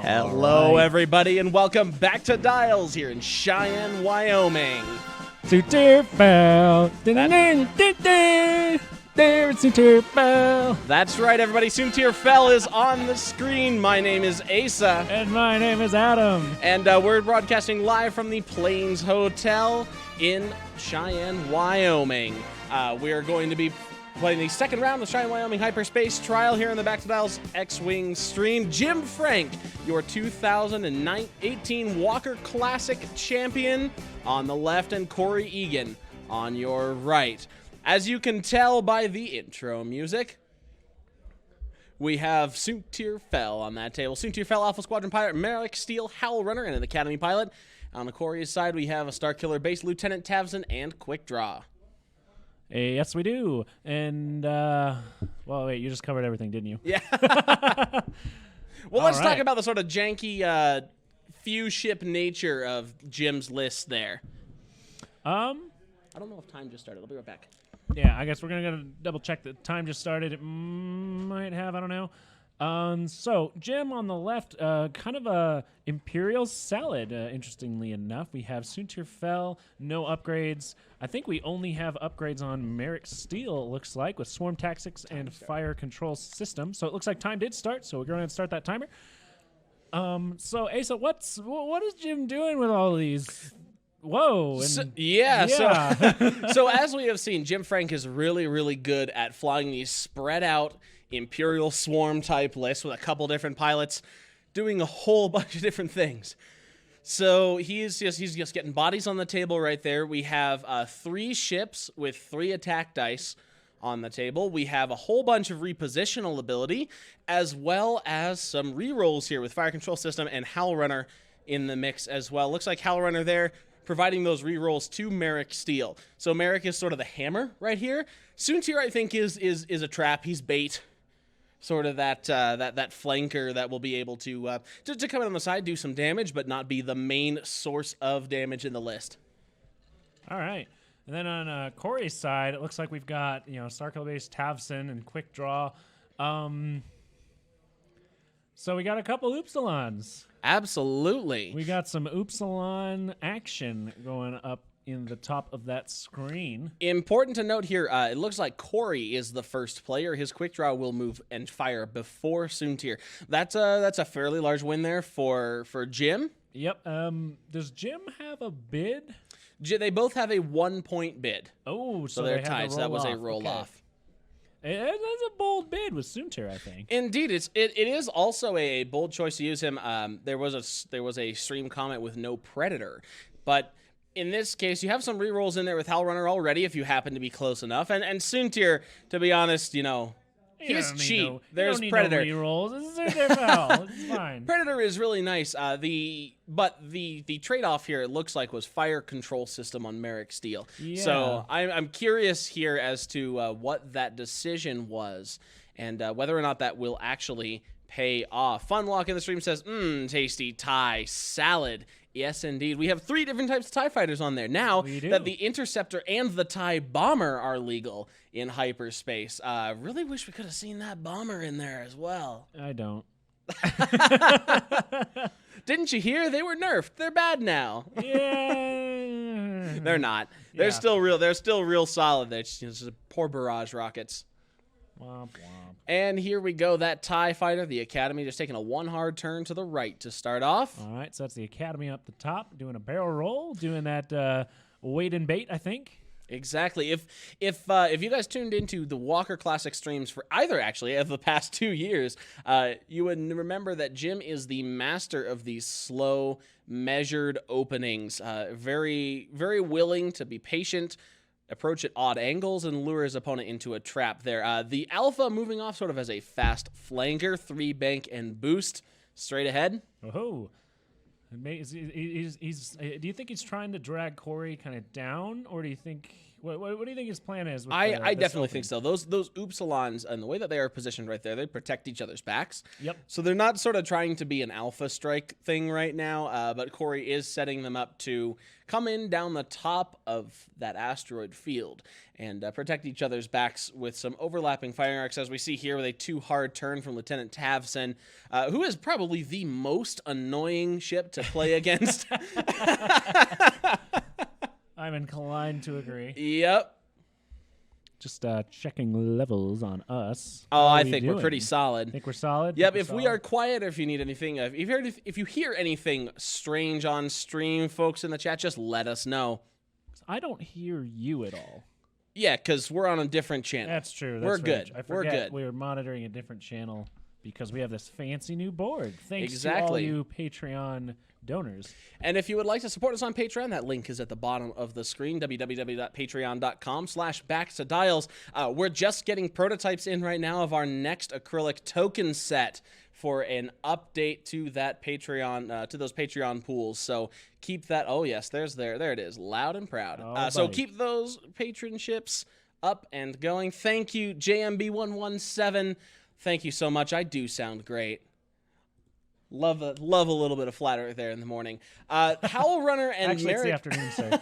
Hello, everybody, and welcome back to Dials here in Cheyenne, Wyoming. Soontir fell. There, Soontir fell. That's right, everybody. Soontir fell is on the screen. My name is Asa. And my name is Adam. And we're broadcasting live from the Plains Hotel in Cheyenne, Wyoming. We're going to be playing the second round of the Cheyenne, Wyoming Hyperspace Trial here in the Back to Dials X-Wing stream. Jim Frank, your 2018 Walker Classic champion on the left, and Corey Egan on your right. As you can tell by the intro music, we have Soontir Fell on that table. Soontir Fell, Alpha Squadron pilot, Merrick Steele, Howl Runner, and an Academy pilot. On the Corey's side, we have a Starkiller Base, Lieutenant Tavson, and Quick Draw. Yes, we do. And, well, wait, you just covered everything, didn't you? Yeah. Well, let's talk about the sort of janky few ship nature of Jim's list there. I don't know if time just started. I'll be right back. Yeah, I guess we're going to double check that time just started. It might have, I don't know. So, Jim on the left, kind of a Imperial salad, interestingly enough. We have Soontir Fell, no upgrades. I think we only have upgrades on Merrick Steele, it looks like, with Swarm Tactics and Fire Control System. So it looks like time did start, so we're going to start that timer. So, Asa, what is Jim doing with all of these? Whoa. So as we have seen, Jim Frank is really, really good at flying these spread out Imperial Swarm type lists with a couple different pilots doing a whole bunch of different things. So he's just getting bodies on the table right there. We have 3 ships with 3 attack dice on the table. We have a whole bunch of repositional ability, as well as some rerolls here with Fire Control System and Howl Runner in the mix as well. Looks like Howl Runner there providing those rerolls to Merrick Steele. So Merrick is sort of the hammer right here. Soontir, I think, is a trap. He's bait. Sort of that flanker that will be able to come in on the side, do some damage, but not be the main source of damage in the list. All right. And then on Corey's side, it looks like we've got, Starkiller Base, Tavson, and Quick Draw. So we got a couple Upsilons. Absolutely. We got some Upsilon action going up in the top of that screen. Important to note here, it looks like Corey is the first player. His Quick Draw will move and fire before Soontir. That's a fairly large win there for Jim. Yep. Does Jim have a bid? They both have a 1-point bid. Oh, so they're tied. So that was a roll-off. That's a bold bid with Soontir, I think. Indeed, it is also a bold choice to use him. There was a stream comment with no Predator, but in this case, you have some rerolls in there with Howl Runner already if you happen to be close enough. And Soontir, to be honest, he's cheap. There's Predator. No rerolls. This is Soontir Fell. It's fine. Predator is really nice. The trade-off here, it looks like, was Fire Control System on Merrick Steele. Yeah. So I'm curious here as to what that decision was and whether or not that will actually pay off. Funlock in the stream says, tasty Thai salad. Yes, indeed. We have 3 different types of TIE fighters on there. Now that the Interceptor and the TIE Bomber are legal in hyperspace. Really wish we could have seen that Bomber in there as well. I don't. Didn't you hear? They were nerfed. They're bad now. Yeah. They're not. They're still real. They're still real solid. They're just poor barrage rockets. Womp womp. And here we go. That TIE fighter, the Academy, just taking a 1 hard turn to the right to start off. All right, so that's the Academy up the top, doing a barrel roll, doing that wait and bait, I think. Exactly. If you guys tuned into the Walker Classic streams for either actually of the past 2 years, you would remember that Jim is the master of these slow, measured openings. Very, very willing to be patient, approach at odd angles, and lure his opponent into a trap there. The Alpha moving off sort of as a fast flanker, 3 bank and boost straight ahead. Oh, do you think he's trying to drag Corey kind of down, or do you think What do you think his plan is? With I this definitely opening? think so. Those Upsilons and the way that they are positioned right there, they protect each other's backs. Yep. So they're not sort of trying to be an alpha strike thing right now, but Corey is setting them up to come in down the top of that asteroid field and protect each other's backs with some overlapping firing arcs, as we see here with a 2 hard turn from Lieutenant Tavson, who is probably the most annoying ship to play against. I'm inclined to agree. Yep. Just checking levels on us. Oh, How are I we think we're doing? pretty solid. Think we're solid? Yep, Think if we're we solid? are quiet or if you need anything, if you hear anything strange on stream, folks in the chat, just let us know. I don't hear you at all. Yeah, because we're on a different channel. That's true. We're That's good. I We're forget good. we're monitoring a different channel because we have this fancy new board. Thanks to all Exactly. you Patreon donors. And if you would like to support us on Patreon, that link is at the bottom of the screen, www.patreon.com/backstodials. We're just getting prototypes in right now of our next acrylic token set for an update to that Patreon, to those Patreon pools. So keep that. Oh yes, there it is, loud and proud. Oh, so buddy. keep those patronships up and going. Thank you, JMB117. Thank you so much. I do sound great. Love a little bit of flatter there in the morning. Howl Runner and Actually, Merrick. it's the afternoon, sir.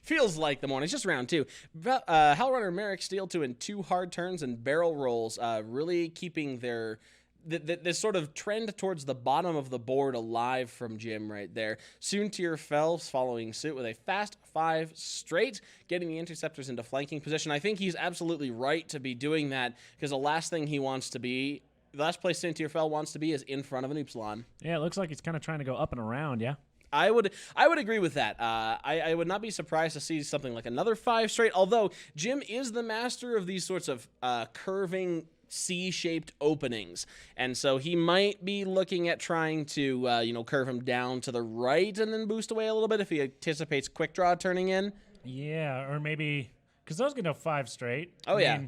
Feels like the morning. It's just round 2. Howl Runner and Merrick Steel 2 in 2 hard turns and barrel rolls, really keeping their this sort of trend towards the bottom of the board alive from Jim right there. Soontir fell following suit with a fast 5 straight, getting the interceptors into flanking position. I think he's absolutely right to be doing that because the last thing he wants to be, the last place Soontir fell wants to be is in front of an Upsilon. Yeah, it looks like he's kind of trying to go up and around, yeah? I would agree with that. I would not be surprised to see something like another 5 straight, although Jim is the master of these sorts of curving C-shaped openings, and so he might be looking at trying to curve him down to the right and then boost away a little bit if he anticipates quick draw turning in. Yeah, or maybe because those can go 5 straight. Oh, yeah.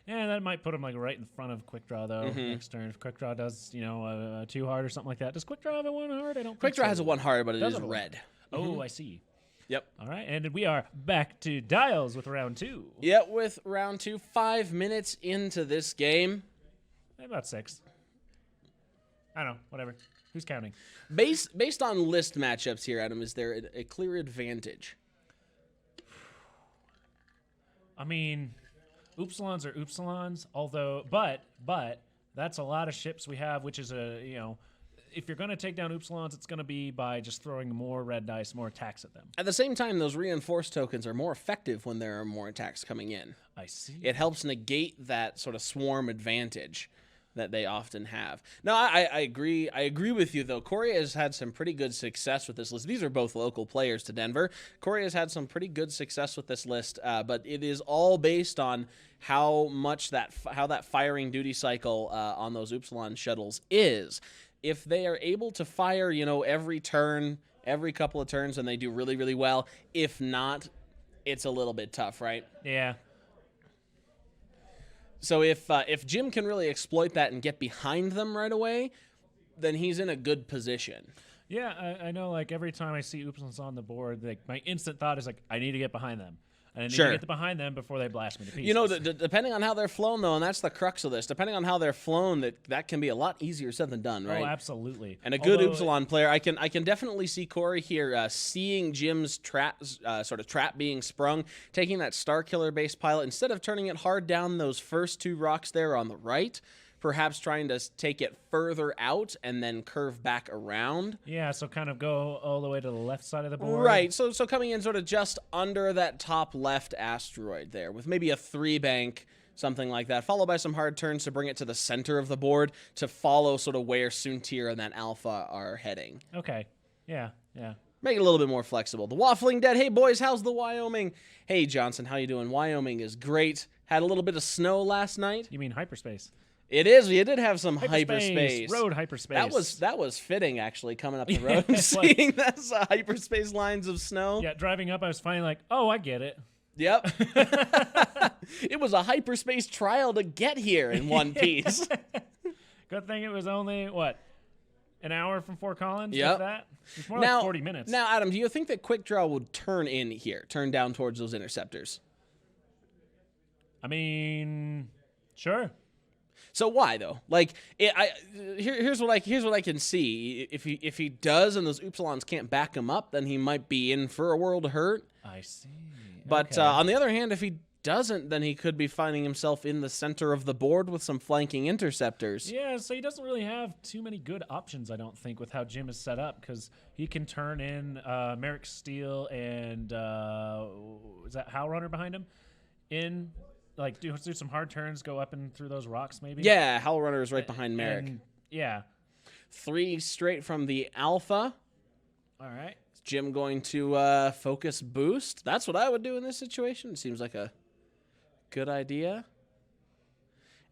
Yeah, that might put him like right in front of quick draw though. Next turn, if quick draw does a 2 hard or something like that. Does quick draw have a 1 hard? I don't. Quick think draw so. has a 1 hard, but it Does is have a one. red. Oh, I see. Yep. All right, and we are back to dials with round 2. Yep, with round 2, 5 minutes into this game. About 6. I don't know. Whatever. Who's counting? Based on list matchups here, Adam, is there a clear advantage? I mean, Upsilons are Upsilons, although, but that's a lot of ships we have, which is if you're going to take down Upsilons, it's going to be by just throwing more red dice, more attacks at them. At the same time, those reinforced tokens are more effective when there are more attacks coming in. I see. It helps negate that sort of swarm advantage that they often have. No, I agree. I agree with you, though. Corey has had some pretty good success with this list. These are both local players to Denver. Corey has had some pretty good success with this list, but it is all based on how that firing duty cycle on those Upsilon shuttles is. If they are able to fire, every turn, every couple of turns, and they do really, really well. If not, it's a little bit tough, right? Yeah. So if Jim can really exploit that and get behind them right away, then he's in a good position. Yeah, I know, like, every time I see Upsilons on the board, like, my instant thought is, like, I need to get behind them. And I need to get behind them before they blast me to pieces. Depending on how they're flown, though, and that's the crux of this, depending on how they're flown, that can be a lot easier said than done, right? Oh, absolutely. And a good Upsilon player, I can definitely see Corey here seeing Jim's trap being sprung, taking that Star Killer base pilot, instead of turning it hard down those first 2 rocks there on the right, perhaps trying to take it further out and then curve back around. Yeah, so kind of go all the way to the left side of the board. Right, so coming in sort of just under that top left asteroid there with maybe a 3 bank, something like that, followed by some hard turns to bring it to the center of the board to follow sort of where Soontir and that Alpha are heading. Okay, yeah. Make it a little bit more flexible. The Waffling Dead, hey boys, how's the Wyoming? Hey Johnson, how you doing? Wyoming is great. Had a little bit of snow last night. You mean hyperspace? It is. We did have some hyperspace. Road hyperspace. That was fitting, actually, coming up the road and seeing those hyperspace lines of snow. Yeah, driving up, I was finally like, oh, I get it. Yep. It was a hyperspace trial to get here in one piece. Good thing it was only, An hour from Fort Collins? Yep. If that? It's more like 40 minutes. Now, Adam, do you think that Quick Draw would turn in here, turn down towards those interceptors? I mean, sure. So why though? Like, here's what I can see. If he does, and those Upsilons can't back him up, then he might be in for a world of hurt. I see. But Okay. on the other hand, if he doesn't, then he could be finding himself in the center of the board with some flanking interceptors. Yeah, so he doesn't really have too many good options, I don't think, with how Jim is set up, because he can turn in Merrick Steele and is that Howl Runner behind him? In, like, do some hard turns, go up and through those rocks, maybe? Yeah, Howl Runner is right behind Merrick. And, yeah. 3 straight from the Alpha. All right. Jim going to focus boost. That's what I would do in this situation. It seems like a good idea.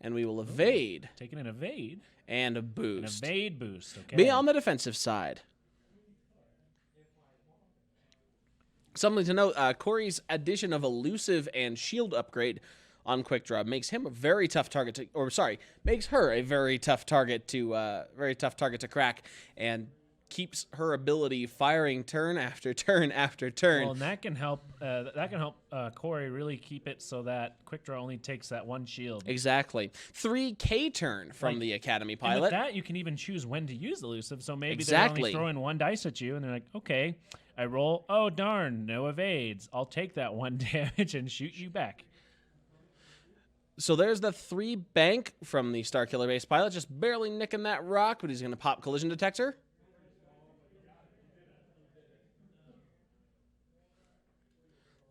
And we will evade. Taking an evade. And a An boost. evade boost, okay. Be on the defensive side. Something to note, Corey's addition of elusive and shield upgrade on Quick Draw makes him a very tough target to, makes her a very tough target to crack, and keeps her ability firing turn after turn after turn. Well, and that can help. Corey really keep it so that Quick Draw only takes that one shield. Exactly. 3K turn from the Academy And pilot. with that, you can even choose when to use elusive. So maybe Exactly. they're only throwing 1 dice at you, and they're like, okay, I roll. Oh darn, no evades. I'll take that 1 damage and shoot you back. So there's the 3 bank from the Starkiller base pilot, just barely nicking that rock, but he's going to pop collision detector.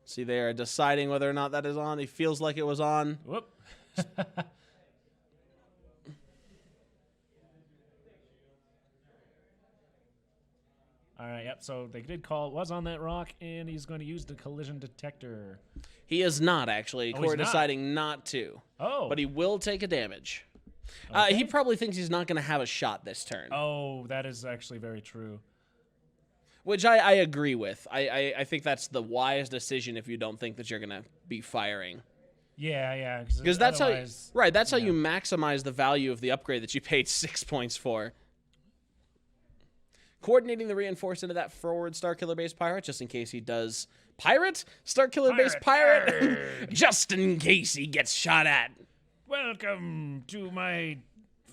See, they are deciding whether or not that is on. He feels like it was on. Whoop. All right, yep. So they did call it was on that rock, and he's going to use the collision detector. He is not, actually. Oh, Corey he's not? deciding not to. Oh. But he will take a damage. Okay. He probably thinks he's not going to have a shot this turn. Oh, that is actually very true. Which I agree with. I think that's the wise decision if you don't think that you're going to be firing. Yeah. Because that's how yeah. you maximize the value of the upgrade that you paid 6 points for. Coordinating the reinforce into that forward Starkiller base pirate, just in case he does pirate? Starkiller base pirate? Just in case he gets shot at. Welcome to my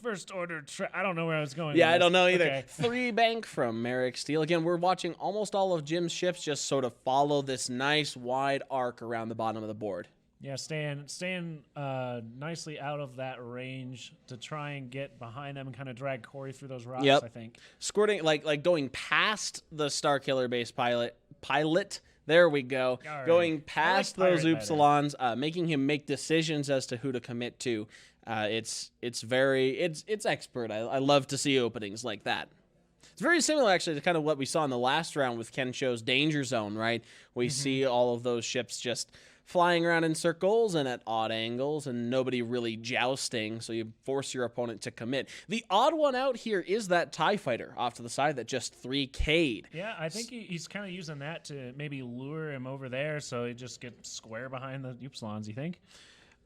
first order. I don't know where I was going. Yeah, with I don't this. know either. Okay. 3 bank from Merrick Steele. Again, we're watching almost all of Jim's ships just sort of follow this nice wide arc around the bottom of the board. Yeah, staying nicely out of that range to try and get behind them and kind of drag Corey through those rocks, Yep. I think. Squirting, like going past the Starkiller base pilot. There we go. Alright. Going past I like those pirate Upsilons, making him make decisions as to who to commit to. It's expert. I love to see openings like that. It's very similar, actually, to kind of what we saw in the last round with Ken Cho's Danger Zone, right? We see all of those ships just flying around in circles and at odd angles, and nobody really jousting, so you force your opponent to commit. The odd one out here is that TIE fighter off to the side that just 3K'd. Yeah, I think he's kind of using that to maybe lure him over there so he just gets square behind the Upsilons, you think?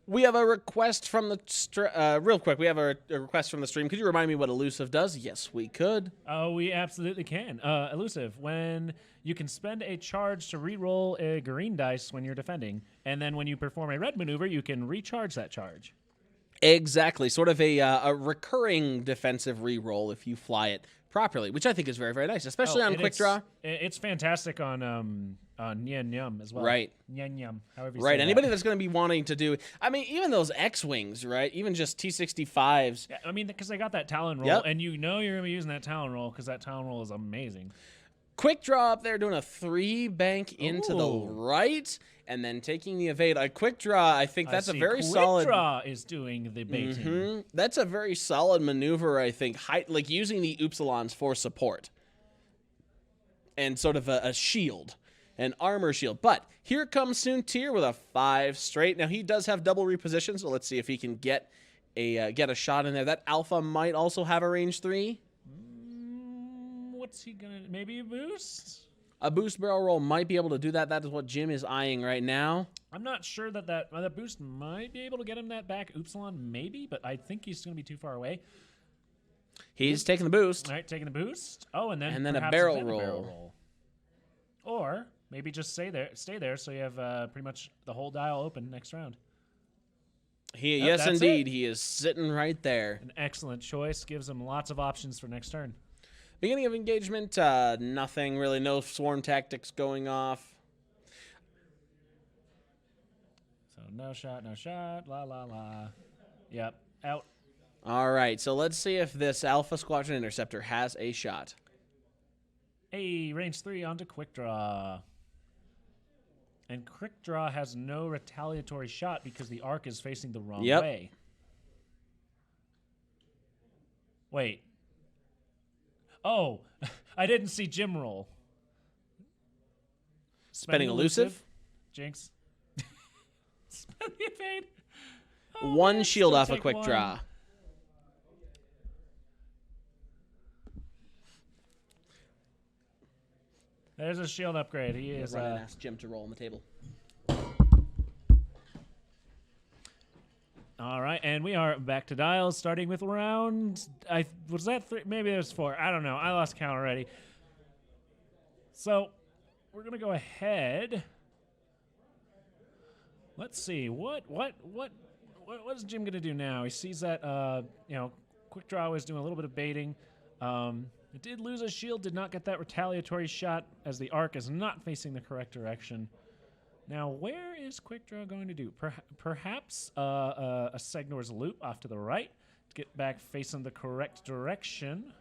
We have a request from the real quick. We have a request from the stream. Could you remind me what elusive does? Yes, we could. Oh, we absolutely can. Elusive, when you can spend a charge to re-roll a green dice when you're defending, and then when you perform a red maneuver, you can recharge that charge. Exactly, sort of a recurring defensive reroll if you fly it properly, which I think is very, very nice, especially on Quick Draw. It's fantastic on Nyan Yum as well. Right. Nyan Yum, however you Right, say anybody that. that's going to be wanting to do, I mean, even those X-Wings, right? Even just T-65s. Yeah, I mean, because they got that Talon roll, Yep. and you know you're going to be using that Talon roll because that Talon roll is amazing. Quick Draw up there doing a 3 bank into the Ooh. right, and then taking the evade. A Quick Draw, I think that's a very solid. Quick Draw is doing the baiting. That's a very solid maneuver, I think. Like using the Upsilons for support. And sort of a shield. An armor shield. But here comes Soontir with a 5 straight. Now, he does have double reposition, so let's see if he can get a shot in there. That Alpha might also have a range 3. What's he going to... Maybe a boost? A boost barrel roll might be able to do that. That is what Jim is eyeing right now. I'm not sure that boost might be able to get him that back. Upsilon, maybe, but I think he's going to be too far away. He's taking the boost. All right, taking the boost. Oh, and then a perhaps barrel a roll. barrel roll. Or maybe just stay there so you have pretty much the whole dial open next round. Yes, indeed. He is sitting right there. An excellent choice. Gives him lots of options for next turn. Beginning of engagement, nothing really. No swarm tactics going off. So no shot, la la la. Yep, out. All right, so let's see if this Alpha Squadron Interceptor has a shot. Hey, range 3 onto quick draw. And quick draw has no retaliatory shot because the arc is facing the wrong way. Wait. Oh, I didn't see Jim roll. Spending elusive. Jinx. Spend the evade. Oh, One man, shield still off a take quick one. draw. There's a shield upgrade. He is. Run and ask Jim to roll on the table. All right, and we are back to dials, starting with round. Was that 3? Maybe there's 4. I don't know. I lost count already. So we're gonna go ahead. Let's see what is Jim gonna do now? He sees that quick draw was doing a little bit of baiting. It did lose a shield, did not get that retaliatory shot as the arc is not facing the correct direction. Now, where is quick draw going to do? Perhaps a Segnor's loop off to the right to get back facing the correct direction.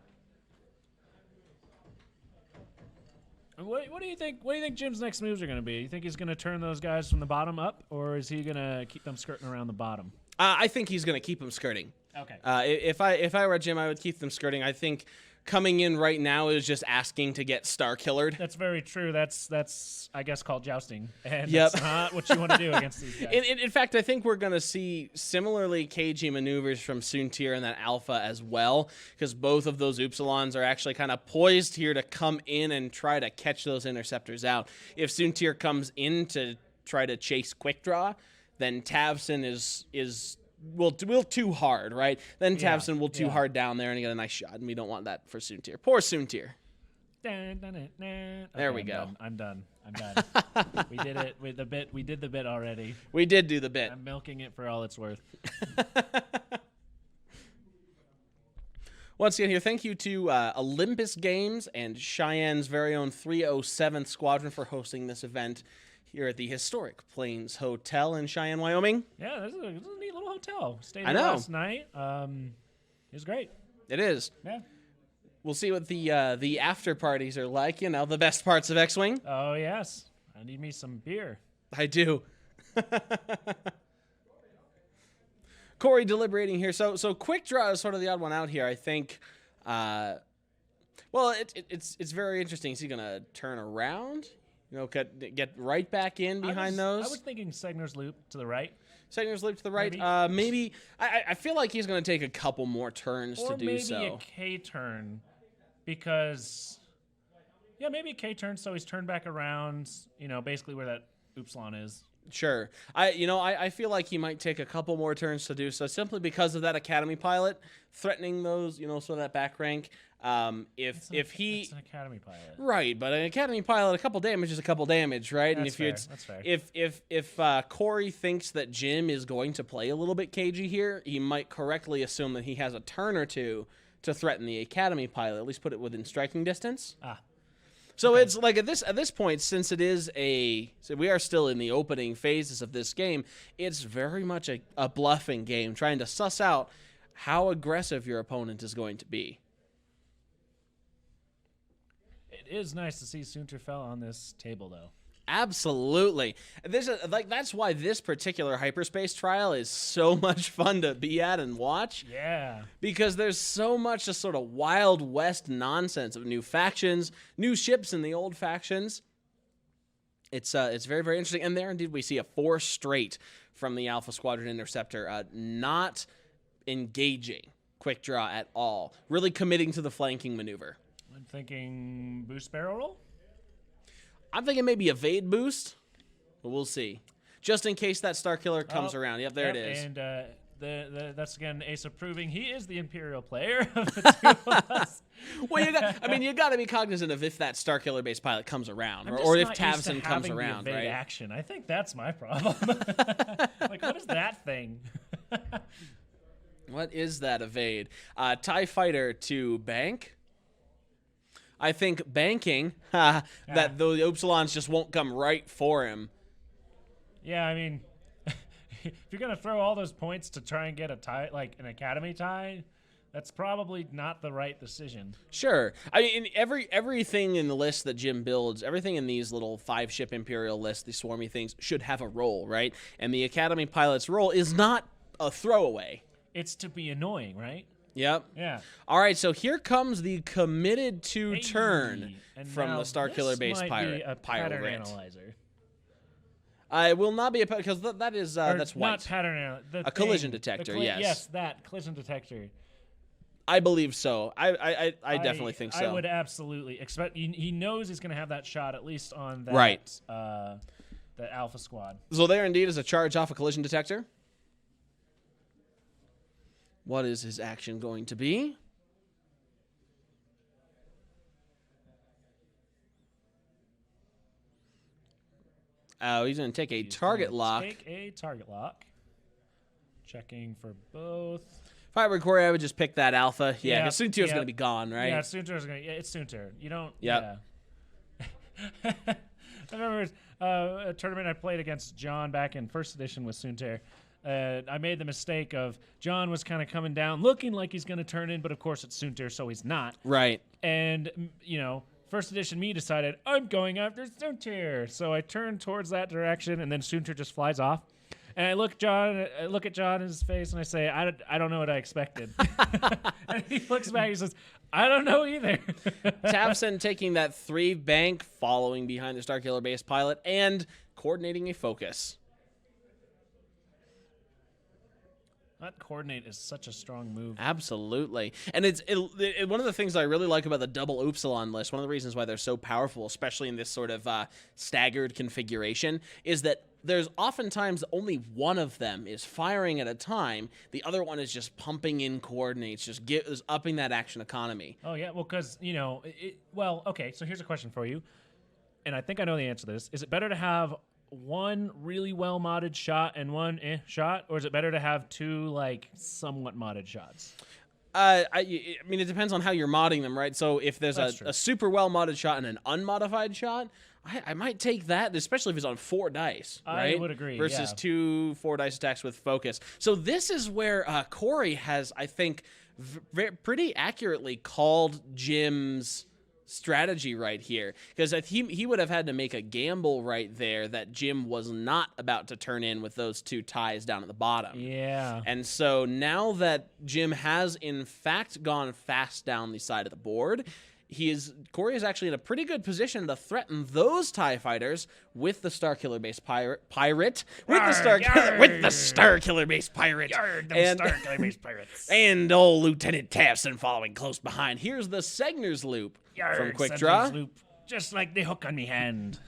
What do you think? What do you think Jim's next moves are going to be? You think he's going to turn those guys from the bottom up, or is he going to keep them skirting around the bottom? I think he's going to keep them skirting. Okay. If I were Jim, I would keep them skirting. I think coming in right now is just asking to get star killered. That's very true. That's I guess called jousting, and Yep. that's not what you want to do against these guys. In fact, I think we're going to see similarly cagey maneuvers from Soontir and that Alpha as well, because both of those Upsilons are actually kind of poised here to come in and try to catch those interceptors out. If Soontir comes in to try to chase quick draw, then Tavson will too hard, right? Then Tavson will too hard down there and get a nice shot, and we don't want that for Soontir. Poor Soontir. There we go. I'm done. We did it with the bit. We did the bit already. We did do the bit. I'm milking it for all it's worth. Once again here, thank you to Olympus Games and Cheyenne's very own 307th Squadron for hosting this event here at the historic Plains Hotel in Cheyenne, Wyoming. Yeah, this is a neat little hotel. Stayed I here know. last night. It was great. It is. Yeah. We'll see what the after parties are like. You know, the best parts of X-Wing. Oh yes, I need me some beer. I do. Corey deliberating here. So quick draw is sort of the odd one out here. I think. Well, it's very interesting. Is he gonna turn around? You know, get right back in behind those. I was thinking Segner's loop to the right. Segner's loop to the right. Maybe I feel like he's going to take a couple more turns to do so. Or maybe a K turn, because maybe a K turn. So he's turned back around. You know, basically where that Upsilon is. Sure. I feel like he might take a couple more turns to do so, simply because of that Academy pilot threatening those. Sort of that back rank. It's an Academy pilot, right? But an Academy pilot, a couple damage is a couple damage, right? That's fair. That's fair. If Corey thinks that Jim is going to play a little bit cagey here, he might correctly assume that he has a turn or two to threaten the Academy pilot, at least put it within striking distance. So it's like at this point, since it is so we are still in the opening phases of this game, it's very much a bluffing game, trying to suss out how aggressive your opponent is going to be. It is nice to see Soontir fell on this table, though. Absolutely. That's why this particular hyperspace trial is so much fun to be at and watch. Yeah. Because there's so much just sort of Wild West nonsense of new factions, new ships in the old factions. It's very, very interesting. And there, indeed, we see a 4 straight from the Alpha Squadron Interceptor, not engaging quick draw at all, really committing to the flanking maneuver. I'm thinking boost barrel roll? I'm thinking maybe evade boost, but we'll see. Just in case that Star Killer comes around. Yep, there it is. And That's again Ace approving. He is the Imperial player of the two of us. Well, you got to be cognizant of if that Starkiller based pilot comes around, or if Tavson comes around, the evade right? Action. I think that's my problem. Like, what is that thing? What is that evade? TIE Fighter to bank. I think banking that the Upsilons just won't come right for him. Yeah, I mean, if you're gonna throw all those points to try and get a tie, like an Academy tie, that's probably not the right decision. Sure. I mean, everything in the list that Jim builds, everything in these little 5-ship Imperial lists, these swarmy things, should have a role, right? And the Academy pilot's role is not a throwaway. It's to be annoying, right? Yep. Yeah. All right, so here comes the committed to turn from the Starkiller base pirate. Pattern analyzer. It will not be a because that is that's white. Not pattern analyzer. A collision detector. Yes. Yes, that collision detector. I believe so. I definitely think so. I would absolutely expect. He knows he's going to have that shot at least on that. Right. The Alpha Squad. So there indeed is a charge off a collision detector. What is his action going to be? Oh, he's going to take a target lock. Take a target lock. Checking for both. If I were Corey, I would just pick that Alpha. Yeah, because Soontir is going to be gone, right? Yeah, Soontir is going to. Yeah, it's Soontir. You don't. Yep. Yeah. I remember a tournament I played against John back in first edition with Soontir. I made the mistake of John was kind of coming down, looking like he's going to turn in, but of course it's Soontir, so he's not. Right. And, first edition me decided, I'm going after Soontir. So I turned towards that direction, and then Soontir just flies off. And I look at John in his face, and I say, I don't know what I expected. And he looks back, he says, I don't know either. Tavson taking that 3 bank, following behind the Starkiller base pilot, and coordinating a focus. That coordinate is such a strong move. Absolutely. And it's one of the things I really like about the double Upsilon list, one of the reasons why they're so powerful, especially in this sort of staggered configuration, is that there's oftentimes only one of them is firing at a time. The other one is just pumping in coordinates, just upping that action economy. Oh, yeah. Well, because, okay, so here's a question for you. And I think I know the answer to this. Is it better to have one really well modded shot and one shot, or is it better to have 2 somewhat modded shots? I mean, it depends on how you're modding them, right? So if there's a super well modded shot and an unmodified shot, I might take that, especially if it's on 4 dice, right? I would agree. Versus 2 4-dice attacks with focus. So this is where Corey has, I think, pretty accurately called Jim's strategy right here, because he would have had to make a gamble right there that Jim was not about to turn in with those 2 ties down at the bottom. Yeah. And so now that Jim has in fact gone fast down the side of the board, Corey is actually in a pretty good position to threaten those TIE fighters with the Starkiller base pirate with the Starkiller base pirate Starkiller base pirates and old Lieutenant Tavson following close behind. Here's the Segner's Loop from Quick Draw. Loop, just like the hook on me hand.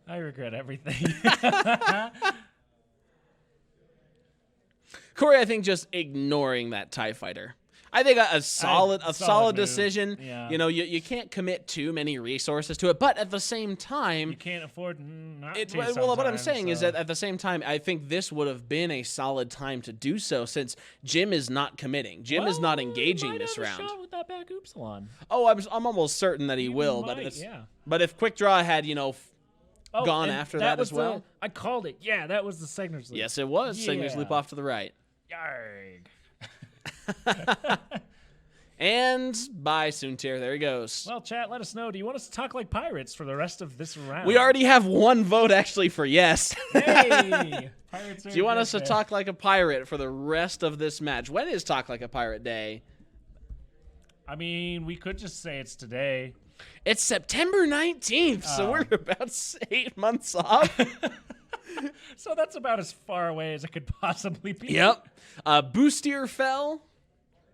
I regret everything. Corey, I think, just ignoring that TIE fighter. I think a solid decision. Yeah. You can't commit too many resources to it, but at the same time, you can't afford not to. Well, what I'm saying is that at the same time, I think this would have been a solid time to do so, since Jim is not committing. Jim is not engaging this round. Shot with that back Upsilon. Oh, I'm almost certain that he will, but if Quick Draw had gone after that as well, I called it. Yeah, that was the Segner's Loop. Yes, it was. Yeah. Segner's Loop off to the right. Yarg. And bye, Soontir. There he goes. Well, chat, let us know. Do you want us to talk like pirates for the rest of this round? We already have 1 vote actually for yes. Hey! Pirates. Do you want us to talk like a pirate for the rest of this match? When is Talk Like a Pirate Day? I mean, we could just say it's today. It's September 19th, so we're about 8 months off. So that's about as far away as it could possibly be. Yep. Boostier fell.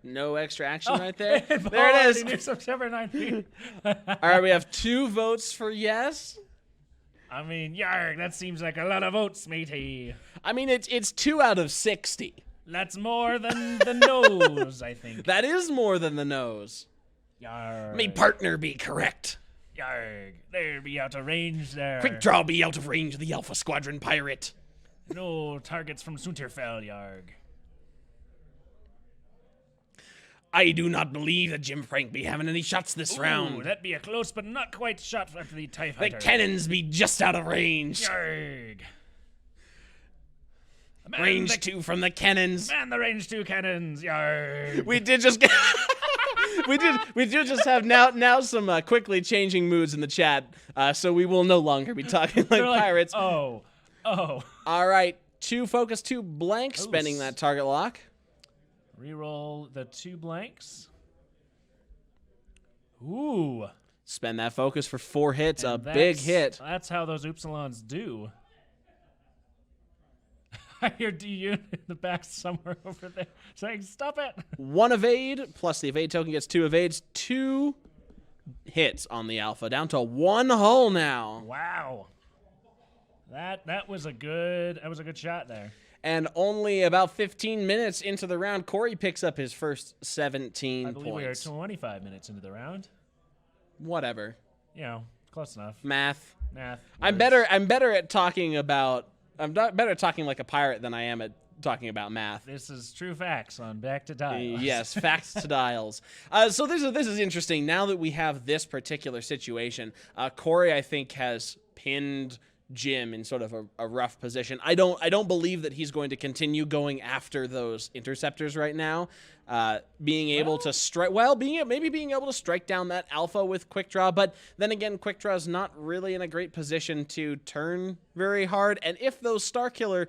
No extra action right there. There it is. September 19th. All right, we have 2 votes for yes. I mean, yarg, that seems like a lot of votes, matey. I mean, it's 2 out of 60. That's more than the nose, I think. That is more than the nose. Yarg. Me partner be correct. Yarg. They'd be out of range there. Quick draw be out of range of the Alpha Squadron pirate. No targets from Soontir fell, yarg. I do not believe that Jim Frank be having any shots this round. That'd be a close but not quite shot after the TIE The fighter. cannons be just out of range. Yarg. Range 2 from the cannons. Man, the range 2 cannons. Yarg. We did just get... we did just have now some quickly changing moods in the chat, so we will no longer be talking like pirates. Oh. All right, 2 focus, 2 blank, spending that target lock. Reroll the 2 blanks. Ooh. Spend that focus for 4 hits, And a big hit. That's how those Upsilons do. I hear DU in the back somewhere over there saying, "Stop it!" 1 evade, plus the evade token gets 2 evades, 2 hits on the Alpha, down to 1 hull now. Wow. That was a good shot there. And only about 15 minutes into the round, Corey picks up his first 17 I believe points. we are 25 minutes into the round. Whatever. You know, close enough. Math. I'm words. better at talking about. I'm better at talking like a pirate than I am at talking about math. This is true facts on Back to Dials. Yes, facts to dials. So this is interesting. Now that we have this particular situation, Corey, I think, has pinned Jim in sort of a rough position. I don't believe that he's going to continue going after those interceptors right now. Being able to strike, being able to strike down that Alpha with quick draw, but then again, quick draw is not really in a great position to turn very hard. And if the Star Killer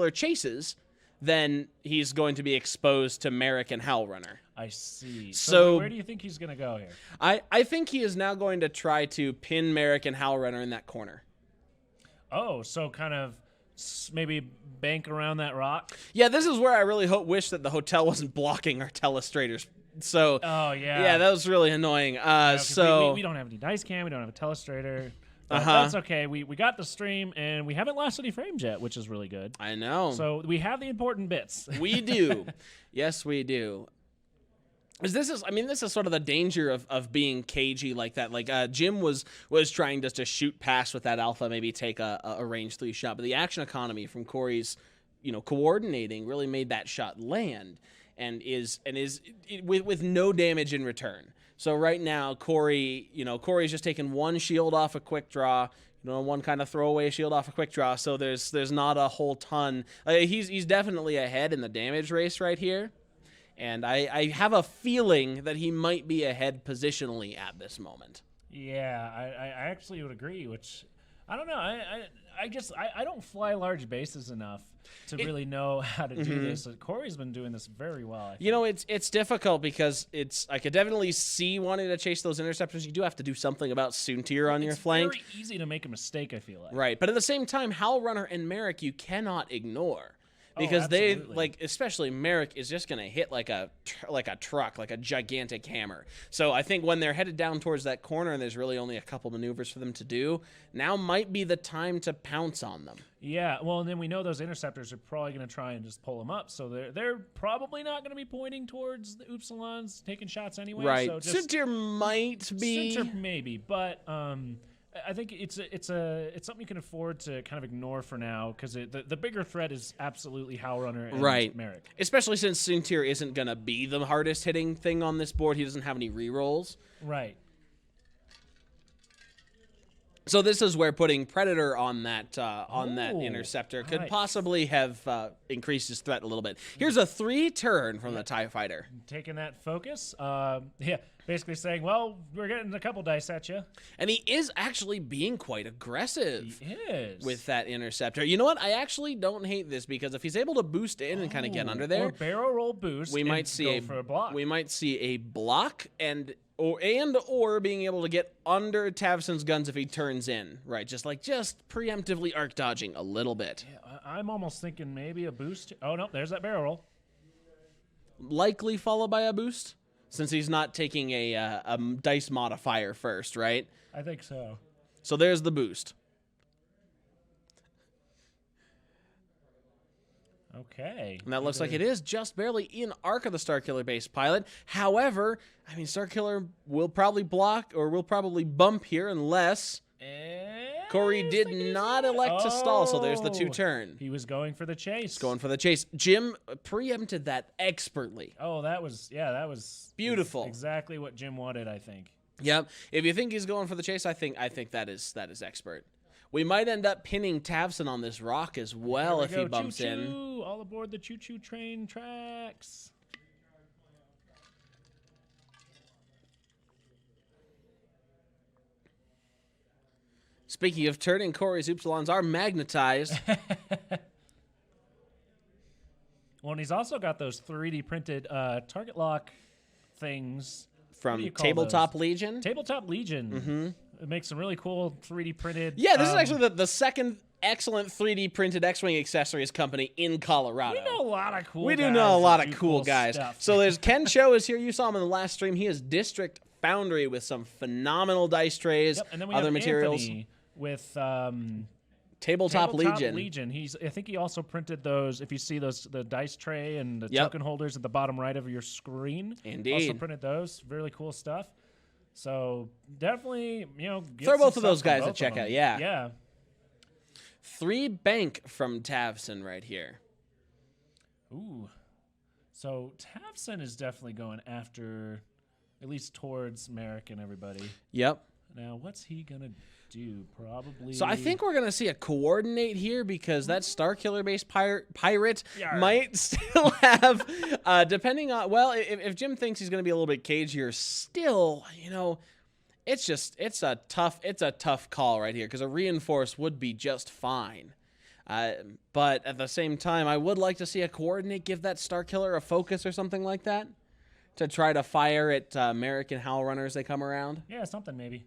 chases, then he's going to be exposed to Merrick and Howlrunner. I see. So where do you think he's going to go here? I think he is now going to try to pin Merrick and Howlrunner in that corner. Oh, so kind of maybe bank around that rock? Yeah, this is where I really wish that the hotel wasn't blocking our telestrators. So, oh, yeah. Yeah, that was really annoying. So we don't have any dice cam, we don't have a telestrator. That's okay. We got the stream, and we haven't lost any frames yet, which is really good. I know. So we have the important bits. We do. Yes, we do. This is sort of the danger of being cagey like that. Like Jim was trying just to shoot past with that Alpha, maybe take a range 3 shot, but the action economy from Corey's, coordinating really made that shot land, and is with no damage in return. So right now, Corey's just taken 1 shield off a quick draw. One kind of throwaway shield off a quick draw. So there's not a whole ton. He's definitely ahead in the damage race right here. And I have a feeling that he might be ahead positionally at this moment. Yeah, I actually would agree, which I don't know. I guess I don't fly large bases enough to really know how to do this. Corey's been doing this very well. It's difficult because I could definitely see wanting to chase those interceptors. You do have to do something about Soontir on your flank. It's very easy to make a mistake, I feel like. Right, but at the same time, Howlrunner and Merrick you cannot ignore. Because especially Merrick is just going to hit like a truck, like a gigantic hammer. So I think when they're headed down towards that corner and there's really only a couple maneuvers for them to do, now might be the time to pounce on them. Yeah, well, and then we know those interceptors are probably going to try and just pull them up. So they're probably not going to be pointing towards the Upsilons taking shots anyway. Right. So Soontir might be. Soontir maybe, but I think it's something you can afford to kind of ignore for now, because the bigger threat is absolutely Howlrunner and Merrick. Especially since Soontir isn't going to be the hardest hitting thing on this board. He doesn't have any rerolls. Right. So this is where putting Predator on that interceptor could possibly have increased his threat a little bit. Here's a 3-turn from the TIE Fighter. Taking that focus. Basically saying, well, we're getting a couple dice at you. And he is actually being quite aggressive. He is. With that interceptor. You know what? I actually don't hate this, because if he's able to boost in and kind of get under there. Or barrel roll boost. We might see for a block. We might see a block or being able to get under Tavson's guns if he turns in. Right. Just preemptively arc dodging a little bit. Yeah, I'm almost thinking maybe a boost. Oh, no, there's that barrel roll. Likely followed by a boost, since he's not taking a dice modifier first, right? I think so. So there's the boost. Okay. And that looks like it is just barely in arc of the Starkiller base pilot. However, I mean, Starkiller will probably block or will probably bump here unless Corey did not elect to stall. So there's the 2-turn. He was going for the chase. Going for the chase. Jim preempted that expertly. Oh, that was Beautiful. Exactly what Jim wanted, I think. Yep. If you think he's going for the chase, I think that is expert. We might end up pinning Tavson on this rock as well if he bumps in. All aboard the choo-choo train tracks. Speaking of turning, Corey's Upsilons are magnetized. Well, and he's also got those 3D printed target lock things. From Tabletop Legion? Tabletop Legion. Mm-hmm. It makes some really cool 3D printed. Yeah, this is actually the second excellent 3D printed X-Wing accessories company in Colorado. We know a lot of cool We guys do know a lot of do cool guys. stuff. So there's Ken Cho is here. You saw him in the last stream. He is District Foundry with some phenomenal dice trays, Yep, and then we other have materials. Anthony with Tabletop Legion. I think he also printed those. If you see those, the dice tray and the Yep. token holders at the bottom right of your screen. Indeed. Also printed those. Really cool stuff. So definitely, get Throw some both of those stuff from guys a both of check them. out, yeah. Yeah. 3 bank from Tavson right here. Ooh. So Tavson is definitely going after, at least towards Merrick and everybody. Yep. Now, what's he gonna do? Probably. So I think we're gonna see a coordinate here because that Starkiller based pirate Yarr. might still have, depending on if Jim thinks he's gonna be a little bit cagier, still, it's a tough call right here because a reinforce would be just fine. But at the same time, I would like to see a coordinate give that Starkiller a focus or something like that to try to fire at Merrick and Howl Runner as they come around. Yeah, something maybe.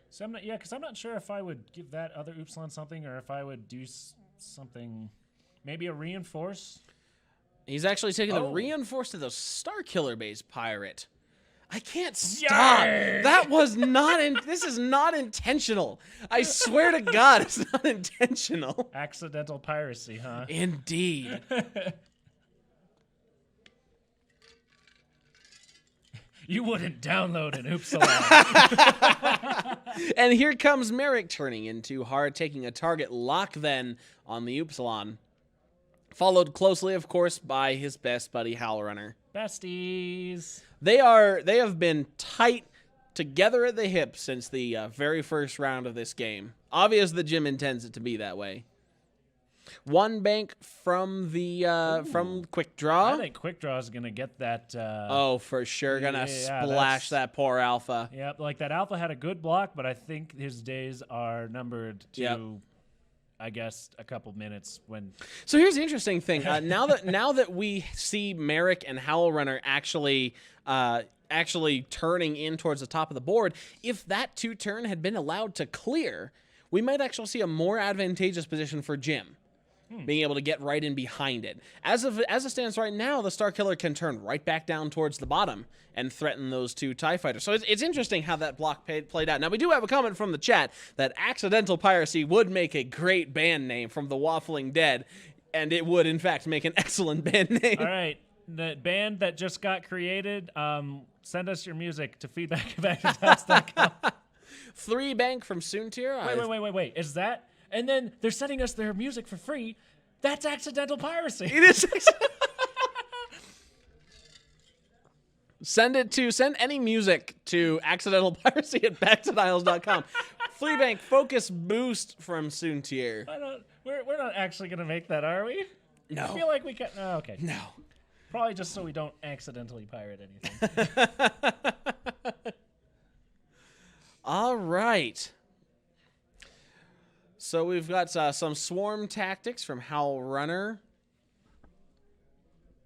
So because I'm not sure if I would give that other Upsilon something or if I would do something, maybe a reinforce. He's actually taking the Oh. reinforce to the Starkiller base pirate. I can't stop. Yarr! That was not this is not intentional. I swear to God, it's not intentional. Accidental piracy, huh? Indeed. You wouldn't download an Upsilon. And here comes Merrick turning into hard, taking a target lock then on the Upsilon. Followed closely, of course, by his best buddy, Howl Runner. Besties. They have been tight together at the hip since the very first round of this game. Obvious that Jim intends it to be that way. 1 bank from the from Quick Draw. I think Quick Draw is gonna get that. Oh, for sure, gonna splash that poor Alpha. Yep, like that Alpha had a good block, but I think his days are numbered to. Yep. I guess a couple minutes when. So here's the interesting thing. Now that we see Merrick and Howl Runner actually turning in towards the top of the board, if that 2-turn had been allowed to clear, we might actually see a more advantageous position for Jim, being able to get right in behind it. As it stands right now, the Starkiller can turn right back down towards the bottom and threaten those 2 TIE fighters. So it's interesting how that block played out. Now, we do have a comment from the chat that Accidental Piracy would make a great band name from the Waffling Dead, and it would, in fact, make an excellent band name. All right, the band that just got created, send us your music to feedback@tots.com. 3 bank from Soontir. Wait. Is that? And then they're sending us their music for free. That's accidental piracy. It is. Send any music to accidentalpiracy@backtodials.com. 3 bank focus boost from Soontir. We're not actually gonna make that, are we? No. I feel like we can. Oh, okay. No. Probably just so we don't accidentally pirate anything. All right. So we've got some swarm tactics from Howl Runner.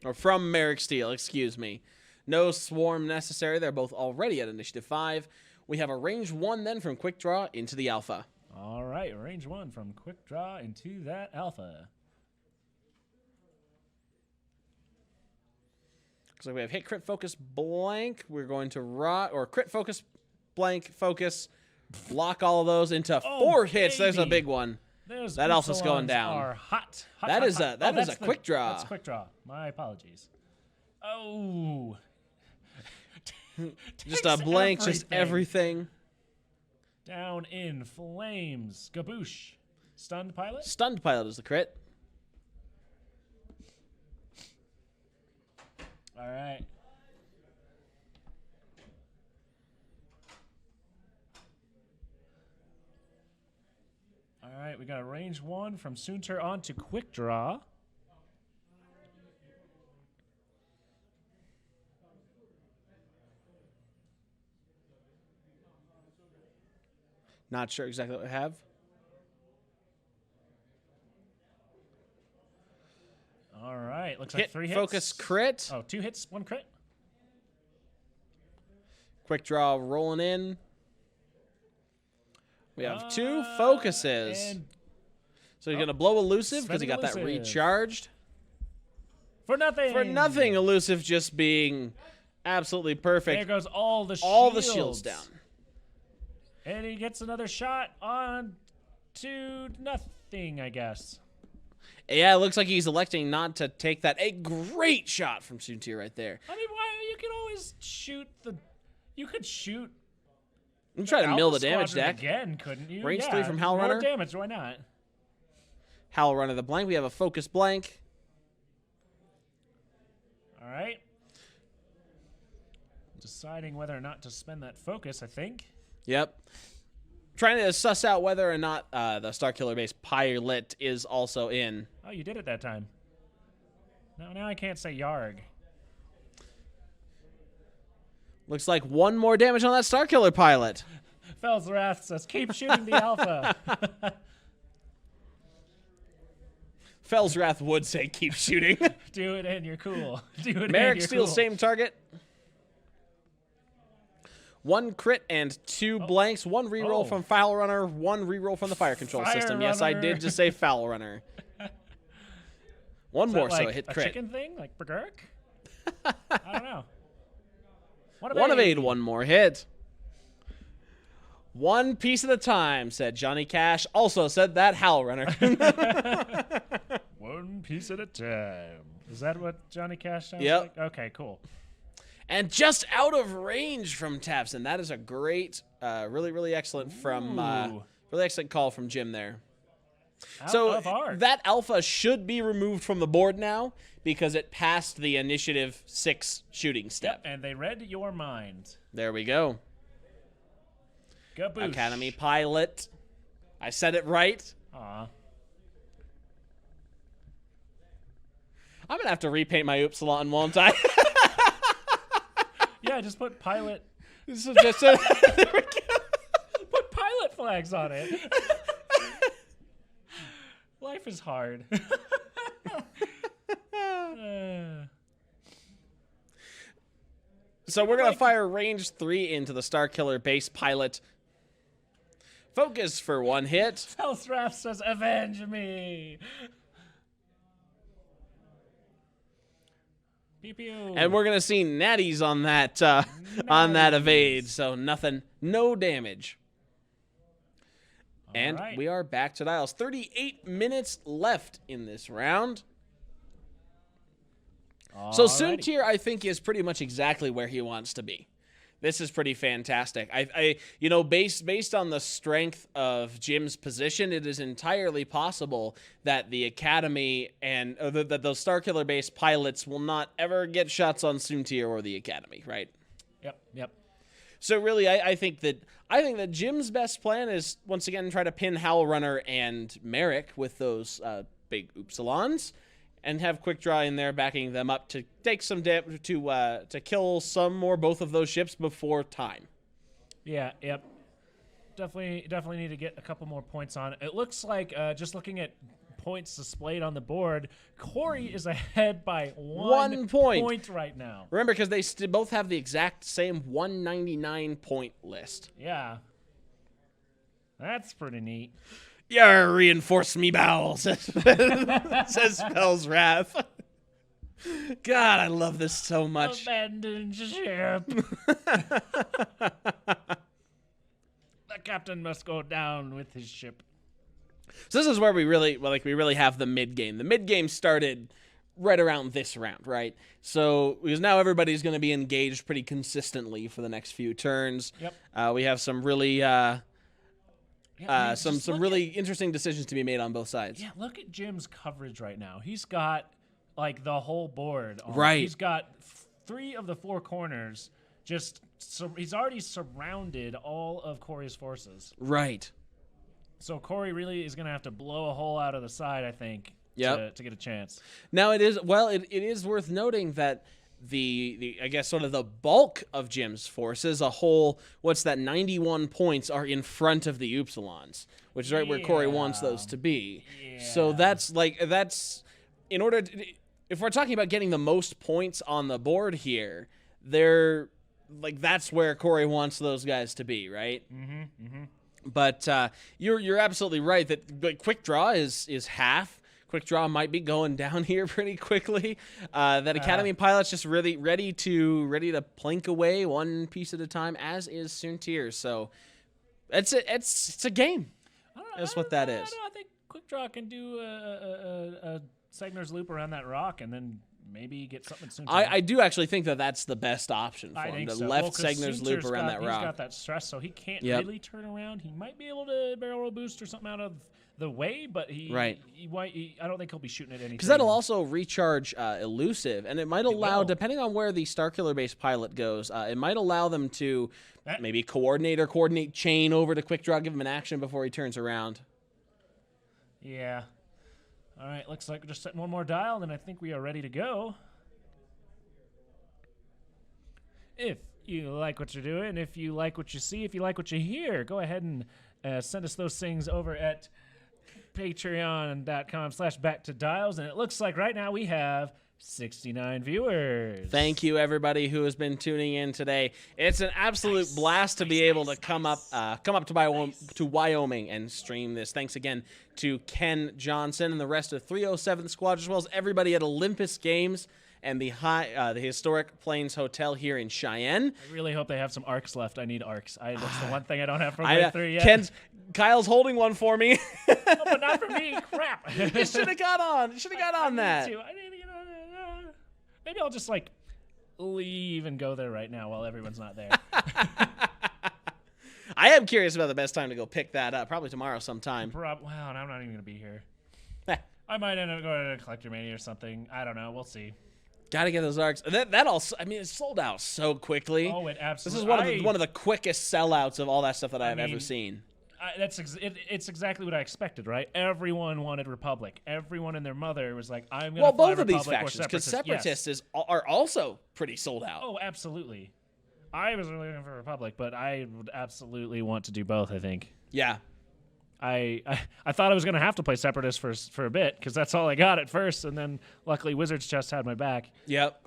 Or from Merrick Steele, excuse me. No swarm necessary. They're both already at Initiative 5. We have a range 1 then from Quick Draw into the Alpha. All right, range 1 from Quick Draw into that Alpha. Looks like we have hit, crit, focus, blank. We're going to crit, focus, blank, focus. Lock all of those into 4 hits. baby. There's a big one. Those That Alpha's going Upsilons Down. Are hot. That is a quick draw. That's a quick draw. My apologies. Oh. Just a blank, just everything. Down in flames. Gaboosh. Stunned pilot? Stunned pilot is the crit. All right. All right, we got a range 1 from Soontir on to quick draw. Not sure exactly what we have. All right, looks like 3 hits. Focus, crit. Oh, 2 hits, 1 crit. Quick draw rolling in. We have 2 focuses. So you're going to blow elusive because he got that recharged. For nothing. For nothing, elusive just being absolutely perfect. There goes all the shields. All the shields down. And he gets another shot on to nothing, I guess. Yeah, it looks like he's electing not to take that. A great shot from Soontir right there. I mean, why you can always shoot the... You could shoot... I'm trying to mill the damage deck. Again, couldn't you? Range 3 from Howl Runner. More damage, why not? Howl Runner the blank. We have a focus blank. All right. Deciding whether or not to spend that focus, I think. Yep. Trying to suss out whether or not the Starkiller base pilot is also in. Oh, you did it that time. No, now I can't say Yarg. Looks like 1 more damage on that Starkiller pilot. Fell's Wrath says, keep shooting the Alpha. Fell's Wrath would say keep shooting. Do it and you're cool. Do it Merrick and you're steals cool. same target. 1 crit and 2 blanks. 1 reroll from Foul Runner. 1 reroll from the fire control system. Yes, I did just say Foul Runner. 1 more, like so it hit a crit. Chicken thing, like Bergurk? I don't know. 1 of 8. 1 more hit. 1 piece at a time, said Johnny Cash. Also said that Howl Runner. 1 piece at a time. Is that what Johnny Cash sounds Yep. like? Okay, cool. And just out of range from Tapson. That is a great, really, really excellent really excellent call from Jim there. That Alpha should be removed from the board now because it passed the initiative 6 shooting step. Yep, and they read your mind. There we go. Gaboosh. Academy pilot. I said it right. Aw. I'm going to have to repaint my Upsilon, won't I? Yeah, just put pilot. This is just there we go. Put pilot flags on it. Life is hard. So we're going to fire range 3 into the Starkiller base pilot. Focus for 1 hit. Felsrath says, avenge me. Pew pew. And we're gonna see natties on that evade, so nothing, no damage. And we are back to dials. 38 minutes left in this round. So Soontir, I think, is pretty much exactly where he wants to be. This is pretty fantastic. Based on the strength of Jim's position, it is entirely possible that the Academy and that those Starkiller base pilots will not ever get shots on Soontir or the Academy, right? Yep. So really, I think that Jim's best plan is once again try to pin Howl Runner and Merrick with those big Upsilons, and have Quick Draw in there backing them up to take some damage to kill some or both of those ships before time. Yeah, yep. Definitely need to get a couple more points on it. It looks like, just looking at points displayed on the board, Corey is ahead by 1 point right now. Remember, because they both have the exact same 199 point list. Yeah. That's pretty neat. Yar, reinforce me bowels, says Fell's Wrath. God, I love this so much. Abandoned ship. The captain must go down with his ship. So this is where we really have the mid game. The mid game started right around this round, right? So because now everybody's going to be engaged pretty consistently for the next few turns. Yep. We have some really some really interesting decisions to be made on both sides. Yeah, look at Jim's coverage right now. He's got like the whole board. Right. He's got 3 of the 4 corners. He's already surrounded all of Corey's forces. Right. So Corey really is going to have to blow a hole out of the side, I think, to get a chance. Now it is worth noting that the I guess sort of the bulk of Jim's forces, 91 points, are in front of the Upsilons, which is right where Corey wants those to be. Yeah. So that's in order to, if we're talking about getting the most points on the board here, that's where Corey wants those guys to be, right? Mm-hmm. Mm-hmm. But you're absolutely right that quick draw is half. Quick draw might be going down here pretty quickly. That Academy pilot's just really ready to plink away one piece at a time, as is Soontir. So it's a game. That's what that is. I think quick draw can do a Segner's loop around that rock and then maybe get something soon. I do actually think that's the best option for him. So. Left Segner's loop around that rock. He's got that stress, so he can't really turn around. He might be able to barrel roll boost or something out of the way, but I don't think he'll be shooting at anything. Because that'll also recharge elusive, and it might allow, depending on where the Starkiller-based pilot goes, it might allow them to maybe coordinate chain over to quick draw, give him an action before he turns around. Yeah. All right, looks like we're just setting one more dial, and I think we are ready to go. If you like what you're doing, if you like what you see, if you like what you hear, go ahead and send us those things over at patreon.com/backtodials, and it looks like right now we have 69 viewers. Thank you, everybody who has been tuning in today. It's an absolute blast to be able to come up to Wyoming and stream this. Thanks again to Ken Johnson and the rest of 307 Squad, as well as everybody at Olympus Games and the historic Plains Hotel here in Cheyenne. I really hope they have some arcs left. I need arcs. That's the one thing I don't have from Wave 3 yet. Kyle's holding one for me. Oh, but not for me. Crap. It should have got on. That. Maybe I'll just leave and go there right now while everyone's not there. I am curious about the best time to go pick that up. Probably tomorrow sometime. Well, I'm not even going to be here. I might end up going to Collector Mania or something. I don't know. We'll see. Got to get those arcs. That also, it sold out so quickly. Oh, it absolutely. This is one of the quickest sellouts of all that stuff that I've ever seen. It's exactly what I expected, right? Everyone wanted Republic. Everyone and their mother was like, "I'm going to." Well, fly both of Republic these factions, because Separatists are also pretty sold out. Oh, absolutely. I was really looking for Republic, but I would absolutely want to do both. I think. Yeah. I thought I was going to have to play Separatists for a bit because that's all I got at first, and then luckily Wizards Chest had my back. Yep.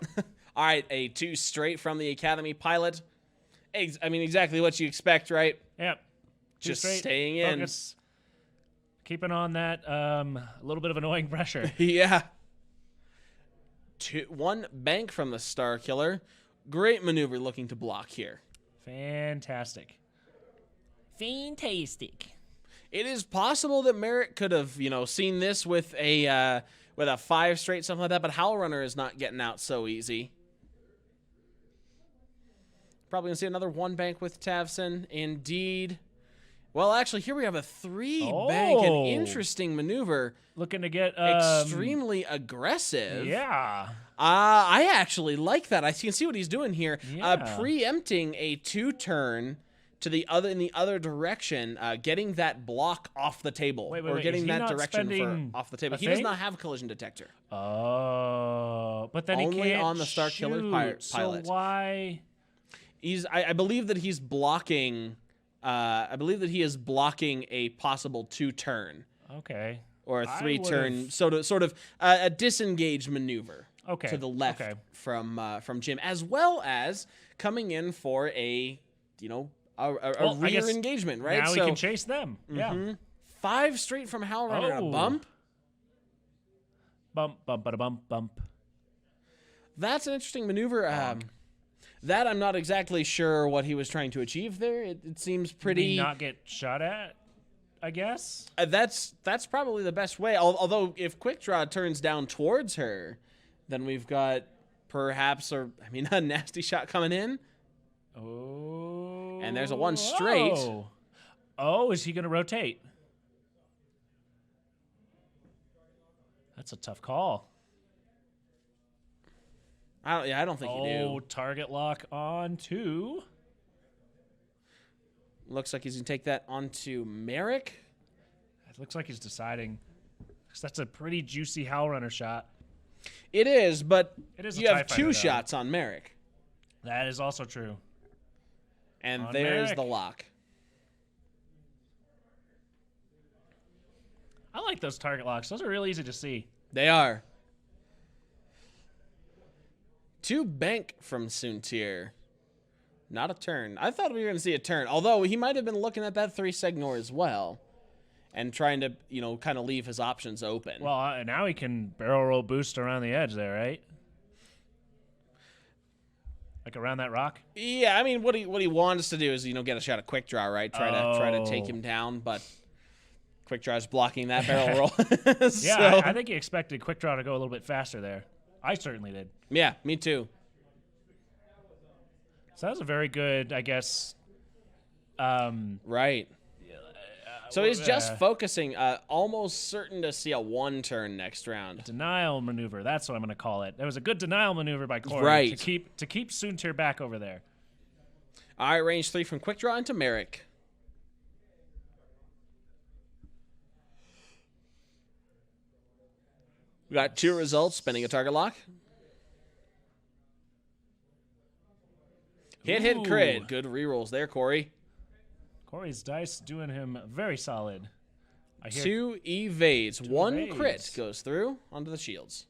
All right, a 2 straight from the Academy pilot. Exactly what you expect, right? Yep. Just staying in. Focus. Keeping on that a little bit of annoying pressure. Yeah. 1 bank from the Starkiller. Great maneuver looking to block here. Fantastic. It is possible that Merritt could have, seen this with a 5 straight, something like that, but Howl Runner is not getting out so easy. Probably going to see another 1 bank with Tavson. Indeed. Well, actually, here we have a 3 bank, an interesting maneuver. Looking to get extremely aggressive. Yeah. I actually like that. I can see what he's doing here. Yeah. Preempting a 2-turn in the other direction, getting that block off the table, wait, getting that direction off the table. He does not have a collision detector. Oh, but then only he can't on the Starkiller pilot. So why? I believe that he's blocking. I believe that he is blocking a possible 2-turn. Okay. Or a 3-turn, sort of a disengaged maneuver. Okay. To the left from Jim, as well as coming in for a rear engagement, right? Now we can chase them. Mm-hmm. Yeah. 5 straight from Howl Runner, a bump. Bump, bump. That's an interesting maneuver. That I'm not exactly sure what he was trying to achieve there. It seems pretty. Did he not get shot at? I guess. That's probably the best way. Although if Quick Draw turns down towards her, then we've got perhaps a nasty shot coming in. Oh. And there's a one straight. Oh, is he going to rotate? That's a tough call. I don't think you do. Oh, target lock on 2. Looks like he's going to take that onto Merrick. It looks like he's deciding. 'Cause that's a pretty juicy Howl Runner shot. It is, but It is a you TIE have fighter, 2 though. shots on Merrick. That is also true. And On there's Merrick. the lock. I like those target locks. Those are really easy to see. They are. 2 bank from Soontir. Not a turn. I thought we were going to see a turn, although he might have been looking at that 3 Segnor as well and trying to, kind of leave his options open. Well, now he can barrel roll boost around the edge there, right? Like around that rock? Yeah, I mean, what he wants to do is, get a shot of Quick Draw, right? Try to take him down, but Quick Draw's blocking that barrel roll. Yeah, I think he expected Quick Draw to go a little bit faster there. I certainly did. Yeah, me too. So that was a very good, I guess. Right. So he's just focusing, almost certain to see a 1 turn next round. Denial maneuver. That's what I'm going to call it. That was a good denial maneuver by Corey Right. to keep Soontir back over there. All right, range 3 from Quick Draw into Merrick. We got 2 results, spinning a target lock. Hit, Ooh. crit. Good rerolls there, Corey. Corey's dice doing him very solid. I hear 2 evades. 1 evades. crit goes through onto the shields.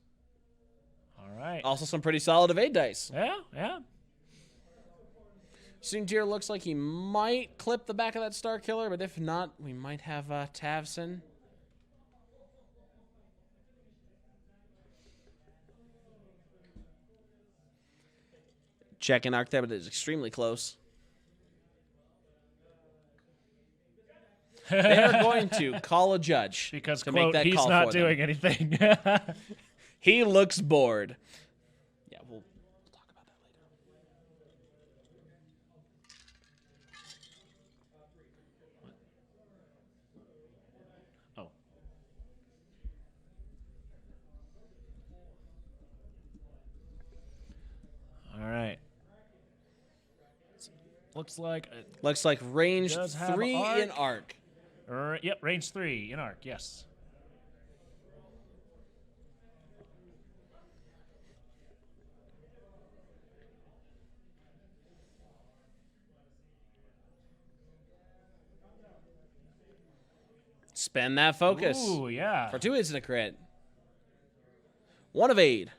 All right. Also some pretty solid evade dice. Yeah. Soontir looks like he might clip the back of that Star Killer, but if not, we might have Tavson. Checking arc there, but it is extremely close. They're going to call a judge Because to quote, make that he's call not for doing them. anything. He looks bored. Yeah, we'll talk about that later. Oh. All right. Looks like range Does have 3 arc. in arc. yep, range 3 in arc. Yes. Spend that focus. Ooh, yeah. For 2 hits and a crit. 1 evade.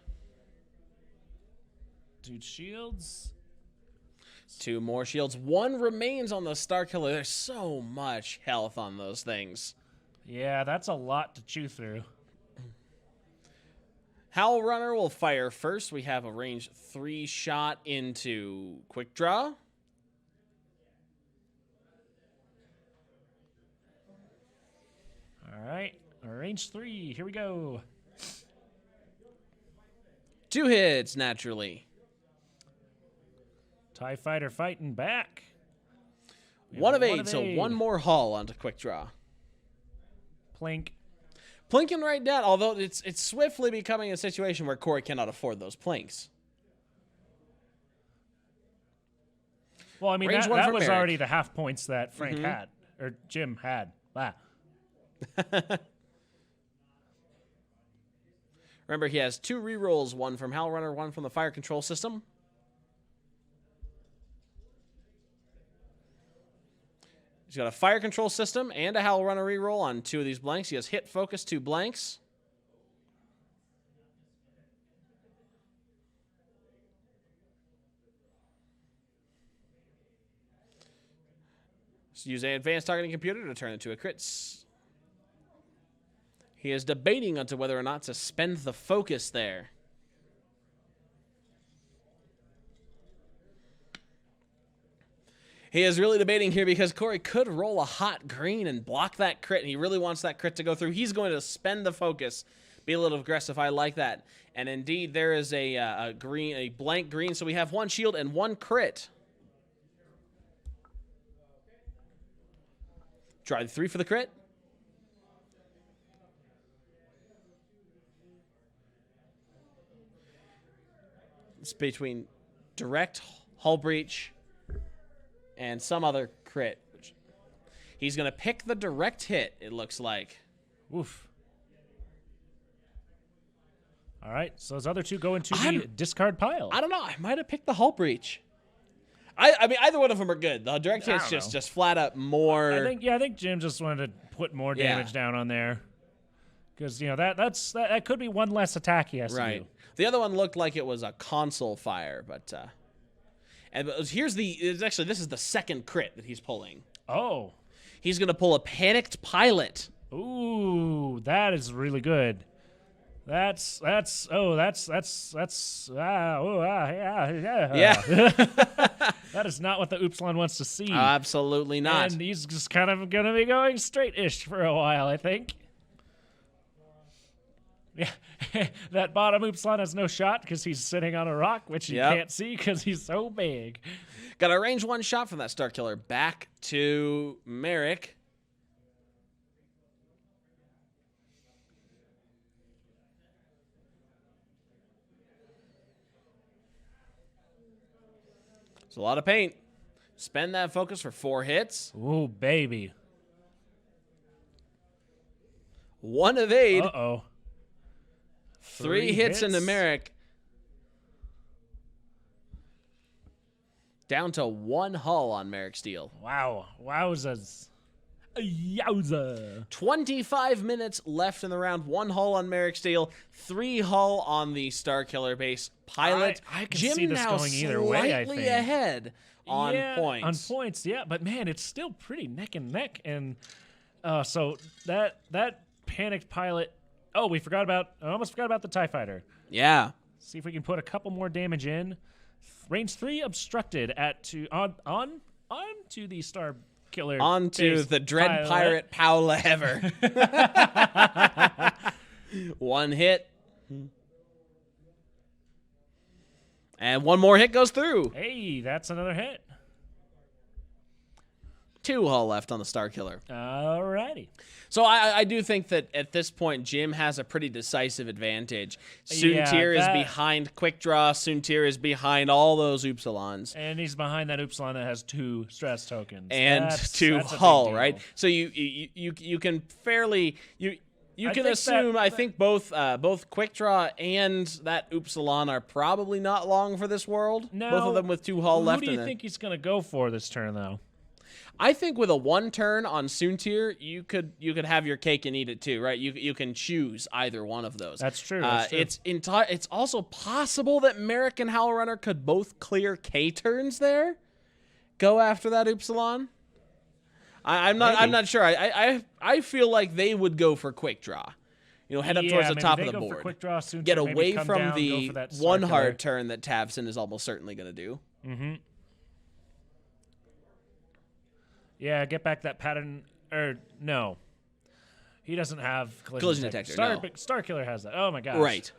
Dude, shields. 2 more shields. 1 remains on the Star Killer. There's so much health on those things. Yeah, that's a lot to chew through. Howl Runner will fire first. We have a range 3 shot into Quick Draw. All right, range 3. Here we go. 2 hits, naturally. TIE Fighter fighting back. 1 evade, so 1 more hull onto Quick Draw. Plink. Plinking right down, although it's swiftly becoming a situation where Corey cannot afford those plinks. Well, I mean, Range that 1 for was Merrick. already the half points that Frank had, or Jim had. Ah. Remember, he has 2 rerolls, 1 from Howl Runner, 1 from the fire control system. He's got a fire control system and a Howl Runner reroll on 2 of these blanks. He has hit, focus, 2 blanks. So use an advanced targeting computer to turn it to a crit. He is debating onto whether or not to spend the focus there. He is really debating here because Corey could roll a hot green and block that crit. And he really wants that crit to go through. He's going to spend the focus, be a little aggressive. I like that. And indeed, there is a blank green. So we have 1 shield and 1 crit. Try the 3 for the crit. It's between direct hull breach and some other crit. He's going to pick the direct hit, it looks like. Oof. All right, so those other 2 go into the discard pile. I don't know. I might have picked the hull breach. I mean, either one of them are good. The direct hit's just flat up more. I think Jim just wanted to put more damage down on there. Because, that could be one less attack he has to do. The other one looked like it was a console fire, but this is the second crit that he's pulling. Oh. He's going to pull a panicked pilot. Ooh, that is really good. Yeah. That is not what the Upsilon wants to see. Absolutely not. And he's just kind of going to be going straight-ish for a while, I think. Yeah, that bottom Upsilon has no shot because he's sitting on a rock, which you can't see because he's so big. Got a range 1 shot from that Star Killer. Back to Merrick. It's a lot of paint. Spend that focus for 4 hits. Ooh, baby. 1 evade. Uh-oh. 3 hits into Merrick. Down to 1 hull on Merrick Steel. Wow. Wowzers. Yowza. 25 minutes left in the round. 1 hull on Merrick Steel. 3 hull on the Star Killer base pilot. I can Jim see this now going either way, I slightly think. ahead on points. On points, yeah. But, man, it's still pretty neck and neck. And so that panicked pilot... Oh, I almost forgot about the TIE Fighter. Yeah. See if we can put a couple more damage in. Range 3 obstructed on to the Star Killer. On to the Dread Pirate Paula Ever. 1 hit. And 1 more hit goes through. Hey, that's another hit. 2 hull left on the Star Killer. Alrighty. So I do think that at this point, Jim has a pretty decisive advantage. Soontir is behind Quick Draw. Soontir is behind all those Upsilons. And he's behind that Upsilon that has 2 stress tokens. And that's 2 hull, right? So you can fairly... You can assume, I think both Quick Draw and that Upsilon are probably not long for this world. No, both of them with 2 hull left. Who do you think he's going to go for this turn, though? I think with a 1 turn on Soontir, you could have your cake and eat it too, right? You can choose either one of those. That's true. It's also possible that Merrick and Howl Runner could both clear K turns there. Go after that Upsilon. I'm not sure. I feel like they would go for Quick Draw. Head up towards the top of the board. Quick draw, Soontir, get away from down, the 1 hard turn that Tavson is almost certainly going to do. Mm-hmm. Yeah, get back that pattern. No. He doesn't have collision detector. Star Killer has that. Oh, my gosh. Right.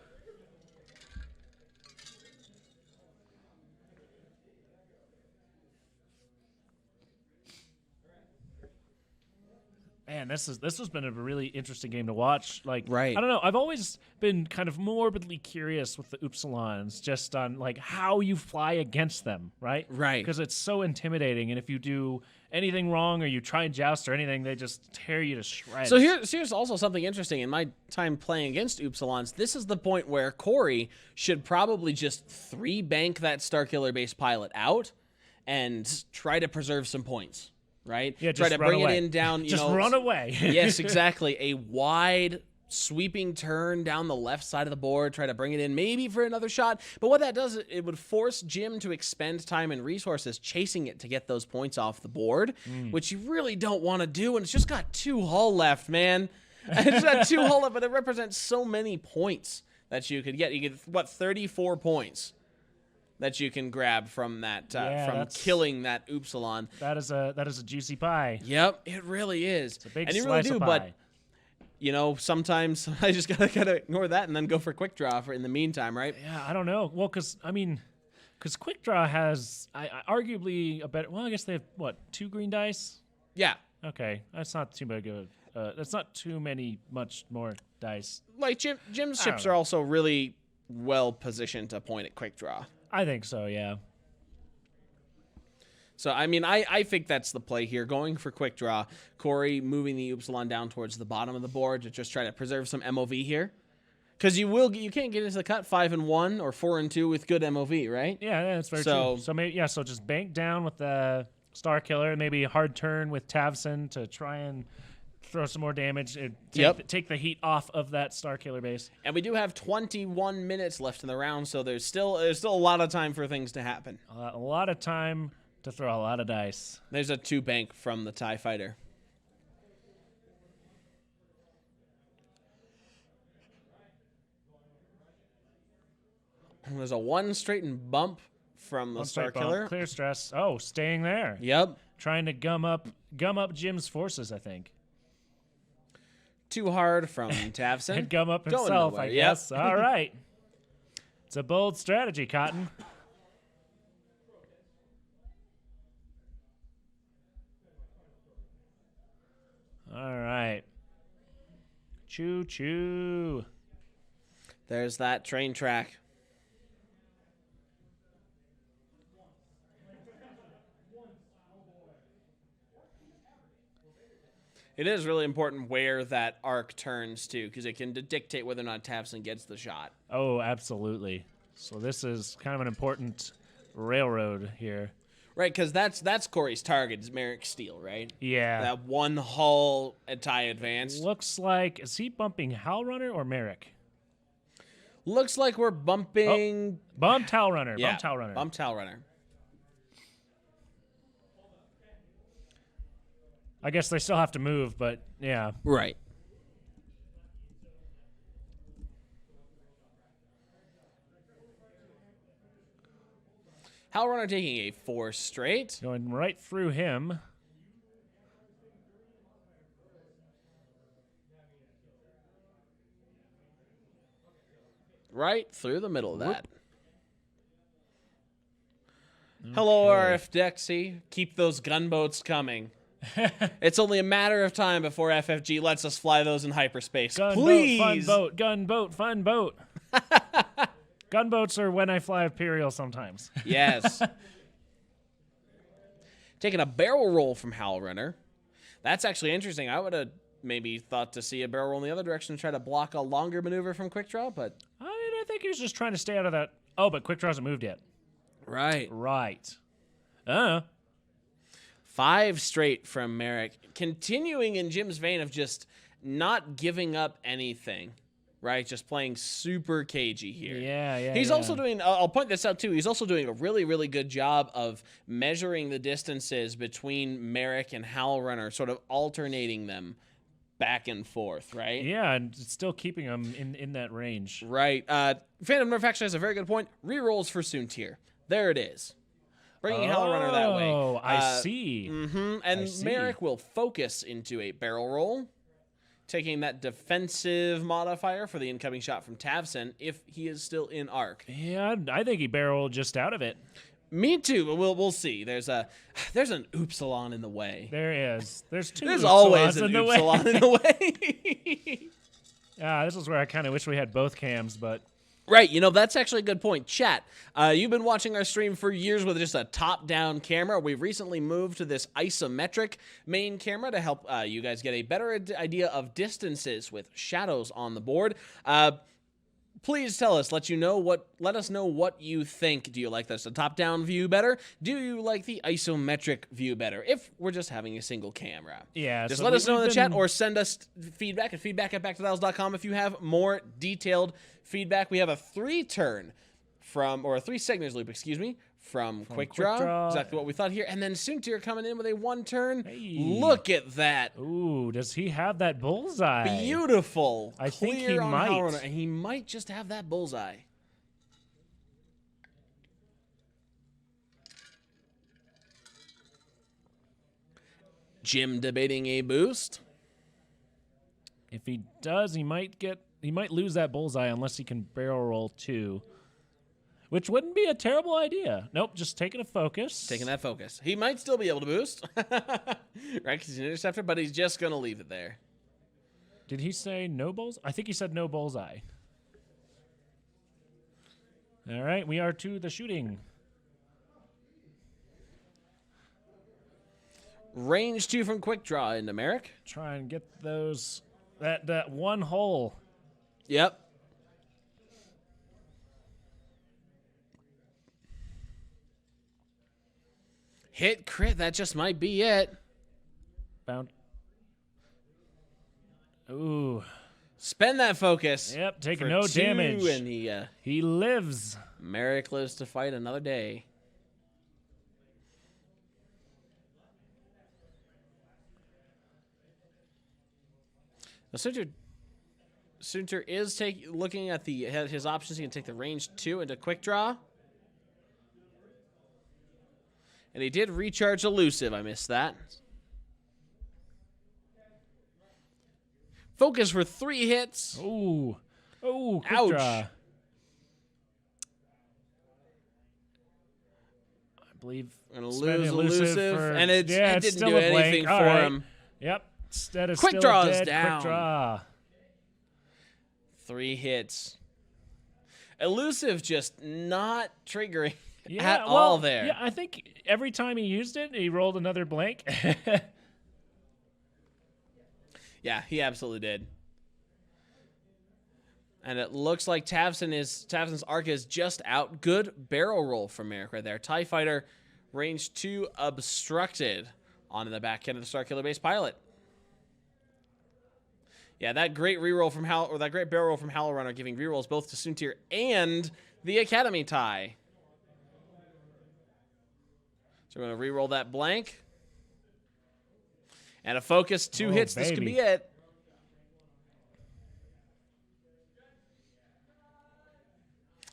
Man, this has been a really interesting game to watch. Right. I don't know. I've always been kind of morbidly curious with the Upsilons, just on how you fly against them, right? Right. Because it's so intimidating, and if you do anything wrong or you try and joust or anything, they just tear you to shreds. So here's also something interesting. In my time playing against Upsilons, this is the point where Corey should probably just 3-bank that Starkiller base pilot out and try to preserve some points. Right? Yeah, try to bring it in down. Just run away. Yes, exactly. A wide sweeping turn down the left side of the board. Try to bring it in maybe for another shot. But what that does, it would force Jim to expend time and resources chasing it to get those points off the board, which you really don't want to do. And it's just got 2 hull left, man. It's got 2 hull left, but it represents so many points that you could get. You get, 34 points. that you can grab from that from that's- killing that Upsilon. That is a juicy pie. Yep, it really is. It's a big and you slice really do, of pie. but you know, sometimes I just gotta ignore that and then go for quick draw for in the meantime, right? Yeah, I don't know. Well, because quick draw has arguably a better. Well, I guess they have what, 2 green dice? Yeah. Okay, that's not too big of. That's not too much more dice. Like Jim's I ships don't are also really well positioned to point at quick draw. I think so. Yeah. So, I mean, I think that's the play here, going for quick draw. Corey moving the Upsilon down towards the bottom of the board to just try to preserve some MOV here. Because you can't get into the cut 5-1 or 4-2 with good MOV, right? Yeah, that's very So- true. So maybe so just bank down with the Star Killer, maybe a hard turn with Tavson to try and throw some more damage. Take the heat off of that Star Killer base. And we do have 21 minutes left in the round, so there's still a lot of time for things to happen. A lot of time to throw a lot of dice. There's a 2 bank from the TIE Fighter. And there's a 1 straightened bump from the One Star straight bump, Killer. clear stress. Oh, staying there. Yep. Trying to gum up Jim's forces, I think. Too hard from Tavson. And gum up Going himself, nowhere, I yep. guess. All right. It's a bold strategy, Cotton. All right. Choo choo. There's that train track. It is really important where that arc turns to, because it can dictate whether or not Tavson gets the shot. Oh, absolutely. So this is kind of an important railroad here. Right, because that's Corey's target, is Merrick Steele, right? Yeah. That one hull at TIE Advanced. Looks like, is he bumping Hal Runner or Merrick? Looks like we're bumping... Bumped Hal Runner. Yeah, Bumped Hal Runner. bumped Hal Runner. I guess they still have to move, but yeah. Right. Hal Runner taking a 4 straight. Going right through him. Right through the middle of that. Hello, RF Dexy. Keep those gunboats coming. It's only a matter of time before FFG lets us fly those in hyperspace. Please! Gunboat, fun boat. Gunboats are when I fly Imperial sometimes. Yes. Taking a barrel roll from Hal Runner. That's actually interesting. I would have maybe thought to see a barrel roll in the other direction and try to block a longer maneuver from Quick Draw, but... I think he was just trying to stay out of that. Oh, but Quick Draw hasn't moved yet. Right. Right. 5 straight from Merrick. Continuing in Jim's vein of just not giving up anything. Right? Just playing super cagey here. Yeah. He's also doing, I'll point this out too, he's also doing a really, really good job of measuring the distances between Merrick and Hal Runner, sort of alternating them back and forth, right? Yeah, and still keeping him in that range. Right. Phantom Nerf actually has a very good point. Rerolls for Soontir. There it is. Bringing Hal Runner that way. Oh, I see. And I see. Merrick will focus into a barrel roll, taking that defensive modifier for the incoming shot from Tavson if he is still in arc. Yeah, I think he barreled just out of it. Me too, but we'll see. There's an Upsilon in the way. There is. There's 2 There's Upsilons always an in the Upsilon way. in the way. This is where I kind of wish we had both cams, but... Right, that's actually a good point. Chat, you've been watching our stream for years with just a top-down camera. We've recently moved to this isometric main camera to help you guys get a better idea of distances with shadows on the board. Please tell us, let us know what you think. Do you like this, the top-down view better? Do you like the isometric view better? If we're just having a single camera. Yeah. Just so let us know in the we've chat been- or send us feedback at feedback@backtothells.com if you have more detailed feedback. We have a 3-turn or a 3 signatures loop, from Quick Draw. Exactly what we thought here. And then Soontir coming in with a 1-turn. Hey. Look at that. Ooh, does he have that bullseye? Beautiful. I think he Clear on might. Hal Runner, and he might just have that bullseye. Jim debating a boost. If he does, he might lose that bullseye unless he can barrel roll 2. Which wouldn't be a terrible idea. Nope, just taking a focus. Taking that focus. He might still be able to boost. Right, because he's an interceptor, but he's just going to leave it there. Did he say no bullseye? I think he said no bullseye. All right, we are to the shooting. Range 2 from quick draw into Merrick. Try and get those that one hole. Yep. Hit crit, that just might be it. Bound. Ooh. Spend that focus. Yep, taking for no 2, damage. And he lives. Merrick lives to fight another day. Now, Soontir is looking at his options. He can take the range 2 into quick draw. And he did recharge elusive. I missed that. Focus for 3 hits. Ooh. Ooh, quick Ouch. draw. I believe Gonna lose elusive. And it it's didn't still do a blank. anything All for right. him. Yep. Instead of Quick still draw is dead, down. Quick draw. 3 hits. Elusive just not triggering Yeah, at all there. Yeah, I think every time he used it, he rolled another blank. Yeah, he absolutely did. And it looks like Tavson's arc is just out. Good barrel roll from Merrick right there. TIE Fighter, range 2 obstructed onto the back end of the Starkiller Base pilot. Yeah, that great reroll from that great barrel roll from Howl Runner, giving rerolls both to Soontir and the Academy tie. So we're going to reroll that blank. And a focus, 2 hits. Baby. This could be it.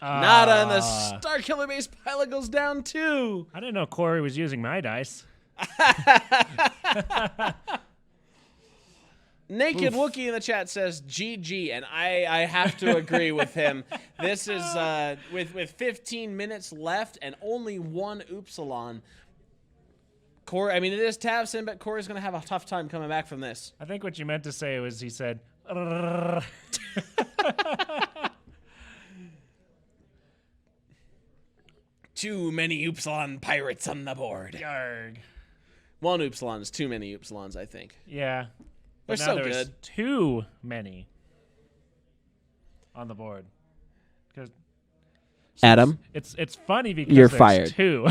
Nada, and the Starkiller Base pilot goes down 2. I didn't know Corey was using my dice. Naked Wookie in the chat says GG, and I have to agree with him. This is with 15 minutes left and only 1 Upsilon. Corey, I mean, it is Tavson, but Corey's going to have a tough time coming back from this. I think what you meant to say was he said, Too many Upsilon pirates on the board. Yarg. 1 Upsilon is too many Upsilons, I think. Yeah. They're But now so there's good. too many on the board. Adam, It's funny because you're there's fired. 2.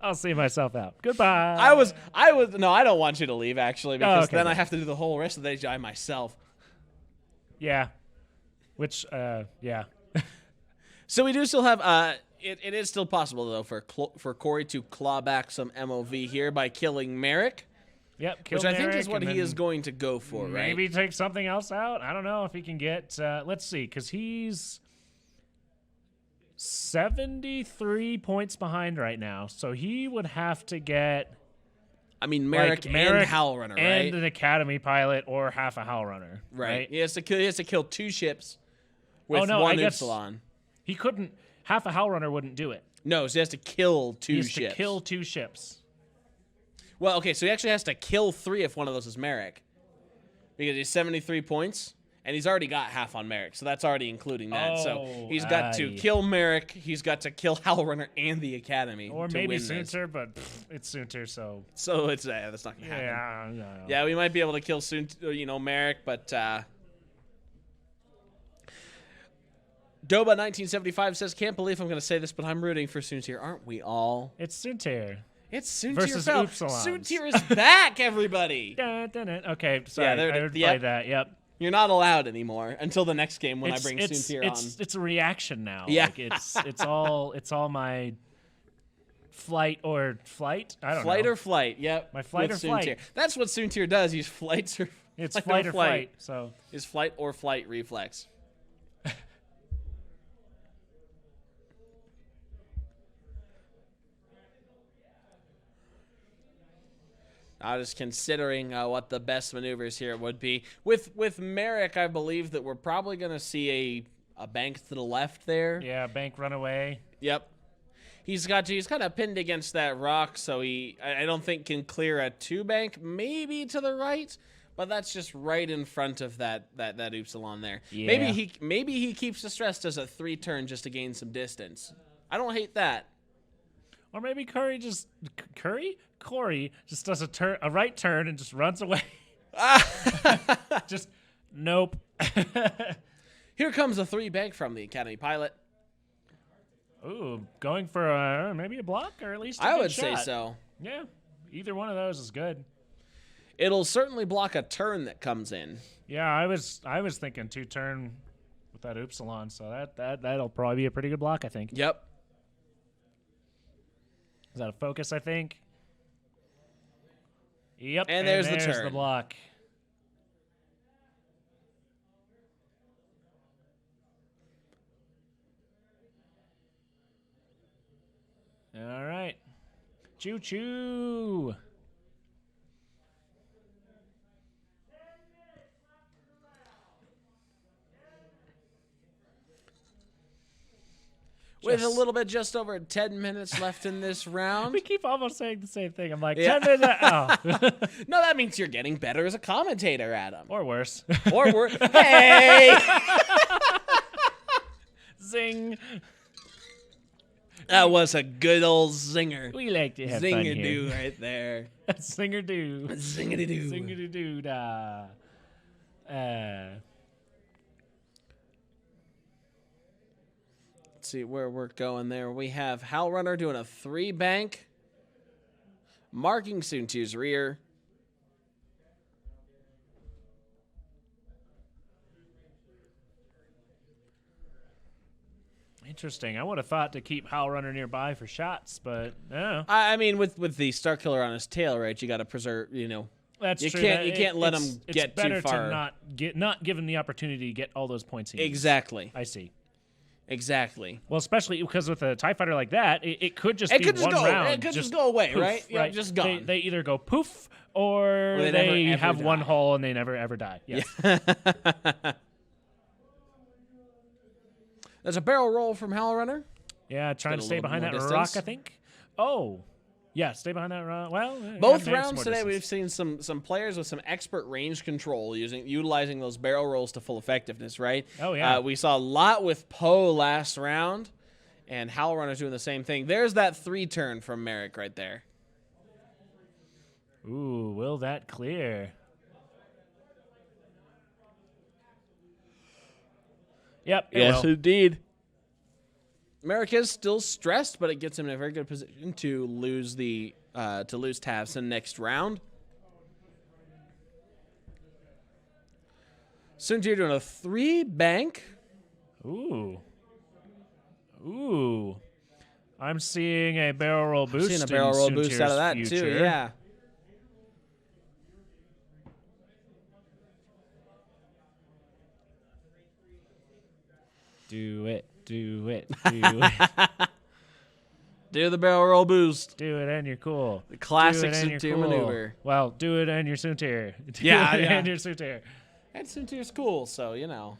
I'll see myself out. Goodbye. No, I don't want you to leave, actually, because okay, then I good. have to do the whole rest of the day myself. Yeah. Which, yeah. So we do still have, it is still possible, though, for Corey to claw back some MOV here by killing Merrick, Yep. Kill which I think is Merrick what and he then is going to go for, right? Maybe take something else out. I don't know if he can get, let's see, because he's 73 points behind right now. So he would have to get I mean, Merrick and Howl Runner, right? and an Academy pilot or half a Howl Runner, right? He has to kill 2 ships with I 1 guess Upsilon. He couldn't. Half a Howl Runner wouldn't do it. No, so he has to kill 2 He has ships. to kill 2 ships. Well, okay, so he actually has to kill 3 if one of those is Merrick, because he's 73 points, and he's already got half on Merrick, so that's already including that. So he's got to kill Merrick, he's got to kill Howl Runner and the Academy, Or to maybe win this. Soontir, but it's Soontir, so So it's that's not gonna happen. yeah. Yeah, we might be able to kill Merrick, but Doba 1975 says, "Can't believe I'm going to say this, but I'm rooting for Soontir. Aren't we all? It's Soontir. It's Soontir Versus fell. Upsilons. Soontir is back, everybody. Dun, dun, dun. Okay, sorry. Yeah, I would play that. Yep. You're not allowed anymore until the next game when I bring Soontir on. It's a reaction now. Yeah. Like it's all my flight. I don't know. Flight or flight, yep. My flight with or flight. Soontir. That's what Soontir does. He's flights or It's flight flight or flight. So His flight or flight reflex. I was considering what the best maneuvers here would be. With Merrick, I believe that we're probably going to see a bank to the left there. Yeah, bank runaway. Yep. He's kind of pinned against that rock, so I don't think can clear a 2-bank, maybe to the right, but that's just right in front of that Upsilon there. Yeah. Maybe he keeps the stress, does a 3-turn just to gain some distance. I don't hate that. Or maybe Corey just does a right turn and just runs away. Just nope. Here comes a 3-bank from the Academy pilot. Ooh, going for maybe a block or at least a I good would say shot. so. Yeah, either one of those is good. It'll certainly block a turn that comes in. Yeah, I was thinking 2-turn with that Upsilon, so that'll probably be a pretty good block, I think. Yep. Is that a focus, I think? Yep. And there's the turn. The block. All right. Choo-choo. With a little bit just over 10 minutes left in this round. We keep almost saying the same thing. I'm like, Yeah. 10 minutes. Oh. No, that means you're getting better as a commentator, Adam. Or worse. Or we're hey! Zing. That was a good old zinger. We like to have fun here. Zing-a-doo right there. Zinger-doo. Zing-a-doo. Zing-a-doo-da. Let's see where we're going there. We have Hal Runner doing a 3-bank, marking Soontir's rear. Interesting. I would have thought to keep Hal Runner nearby for shots, but no. I mean, with the Star Killer on his tail, right? You got to preserve. That's you true. You can't let him get too far. It's better to not give him the opportunity to get all those points he needs. Exactly. I see. Exactly. Well, especially because with a TIE fighter like that, it could just be one round. It could just go away, poof, right? Yeah, just gone. They either go poof or they they never, have ever one die. hole and they never ever die. Yes. Yeah. There's a barrel roll from Hal Runner. Yeah, trying to a stay little behind more that distance. rock, I think. Oh. Yeah, stay behind that rock. Well, Both maybe rounds some today, more we've distance. seen some players with some expert range control utilizing those barrel rolls to full effectiveness, right? Oh, yeah. We saw a lot with Poe last round, and Hal Runner's doing the same thing. There's that 3-turn from Merrick right there. Ooh, will that clear? Yep. It will. indeed. Merrick is still stressed, but it gets him in a very good position to lose Tavson next round. Soontir doing a 3-bank. Ooh. I'm seeing a barrel roll boost. Seeing a barrel roll in boost out of that Soontir's too. future. Yeah. Do it. Do it. Do the barrel roll boost. Do it and you're cool. The classic Do it and Soontir you're cool. maneuver. Well, do it and you're Soontir. Do Yeah, it yeah. and you're Soontir. And Soontir's cool, so you know.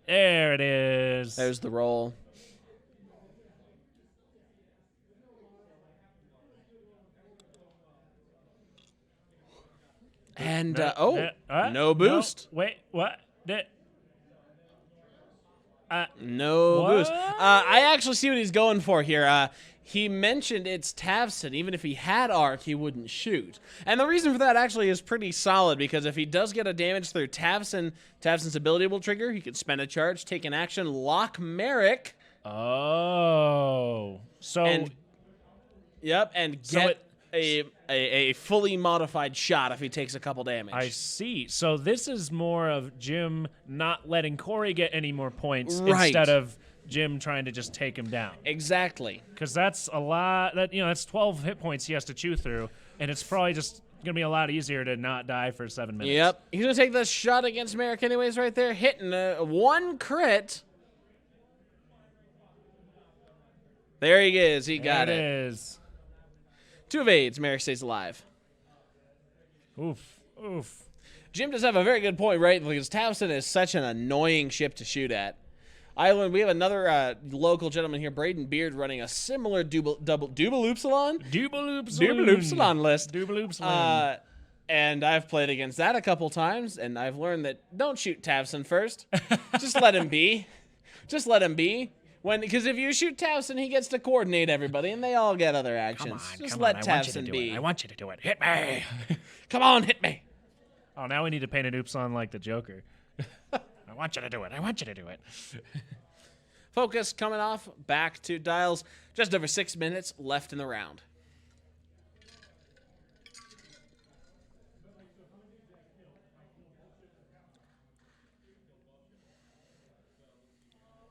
There it is. There's the roll. And no boost. No, wait, what? No What? boost. I actually see what he's going for here. He mentioned it's Tavson. Even if he had arc, he wouldn't shoot. And the reason for that actually is pretty solid, because if he does get a damage through Tavson's ability will trigger, he could spend a charge, take an action, lock Merrick. Oh. So. And get a fully modified shot if he takes a couple damage. I see. So this is more of Jim not letting Corey get any more points Right. instead of Jim trying to just take him down. Exactly. Because that's a lot. That's 12 hit points he has to chew through, and it's probably just gonna be a lot easier to not die for 7 minutes. Yep. He's going to take the shot against Merrick anyways right there, hitting one crit. There he is. He got There it. it is. 2 evades. Merrick stays alive. Oof. Oof. Jim does have a very good point, right? Because Towson is such an annoying ship to shoot at. Island, we have another local gentleman here, Braden Beard, running a similar Double Upsilon list. Double Upsilon. And I've played against that a couple times, and I've learned that don't shoot Towson first. Just let him be. Just let him be. Because if you shoot Towson, he gets to coordinate everybody, and they all get other actions. Just let Towson be. I want you to do it. Hit me. Come on, hit me. Oh, now we need to paint an Upsilon like the Joker. I want you to do it. I want you to do it. Focus coming off. Back to dials. Just over 6 minutes left in the round.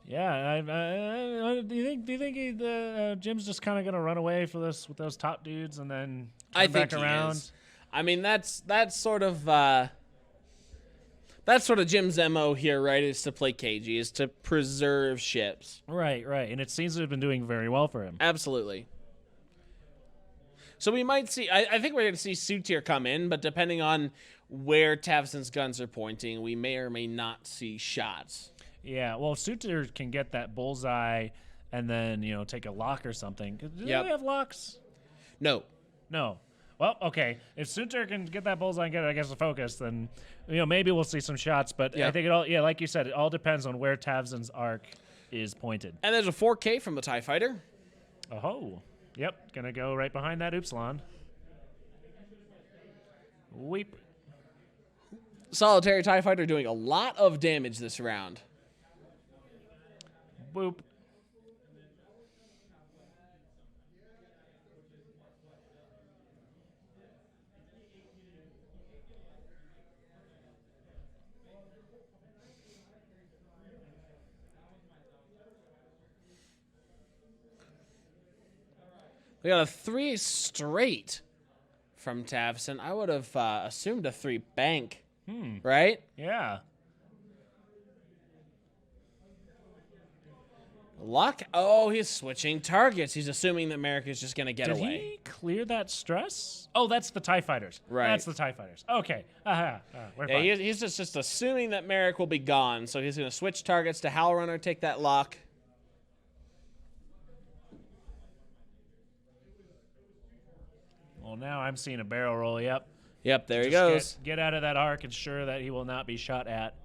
Yeah, do you think Jim's just kind of gonna run away for this with those top dudes and then I come think back he around? is. I mean, that's sort of Jim's MO here, right? Is to play cagey, is to preserve ships. Right, and it seems to have been doing very well for him. Absolutely. So we might see. I think we're going to see Soontir come in, but depending on where Tavson's guns are pointing, we may or may not see shots. Yeah, well, Soontir can get that bullseye and then, take a lock or something. Do they have locks? No. Well, okay. If Soontir can get that bullseye and get it, I guess, a focus, then, maybe we'll see some shots. But I think like you said, it all depends on where Tavson's arc is pointed. And there's a 4K from the TIE Fighter. Oh, yep. Gonna go right behind that Upsilon. Weep. Solitary TIE Fighter doing a lot of damage this round. Boop. We got a 3 straight from Tavson. I would have assumed a 3 bank, right? Yeah. Lock. Oh, he's switching targets. He's assuming that Merrick is just going to get Did away. he clear that stress? Oh, that's the TIE Fighters. Right. That's the TIE Fighters. Okay. We're Yeah, fine. he's just assuming that Merrick will be gone, so he's going to switch targets to Howl Runner, take that lock. Well, now I'm seeing a barrel roll. Yep. Yep, there he Just goes. Get out of that arc, ensure that he will not be shot at.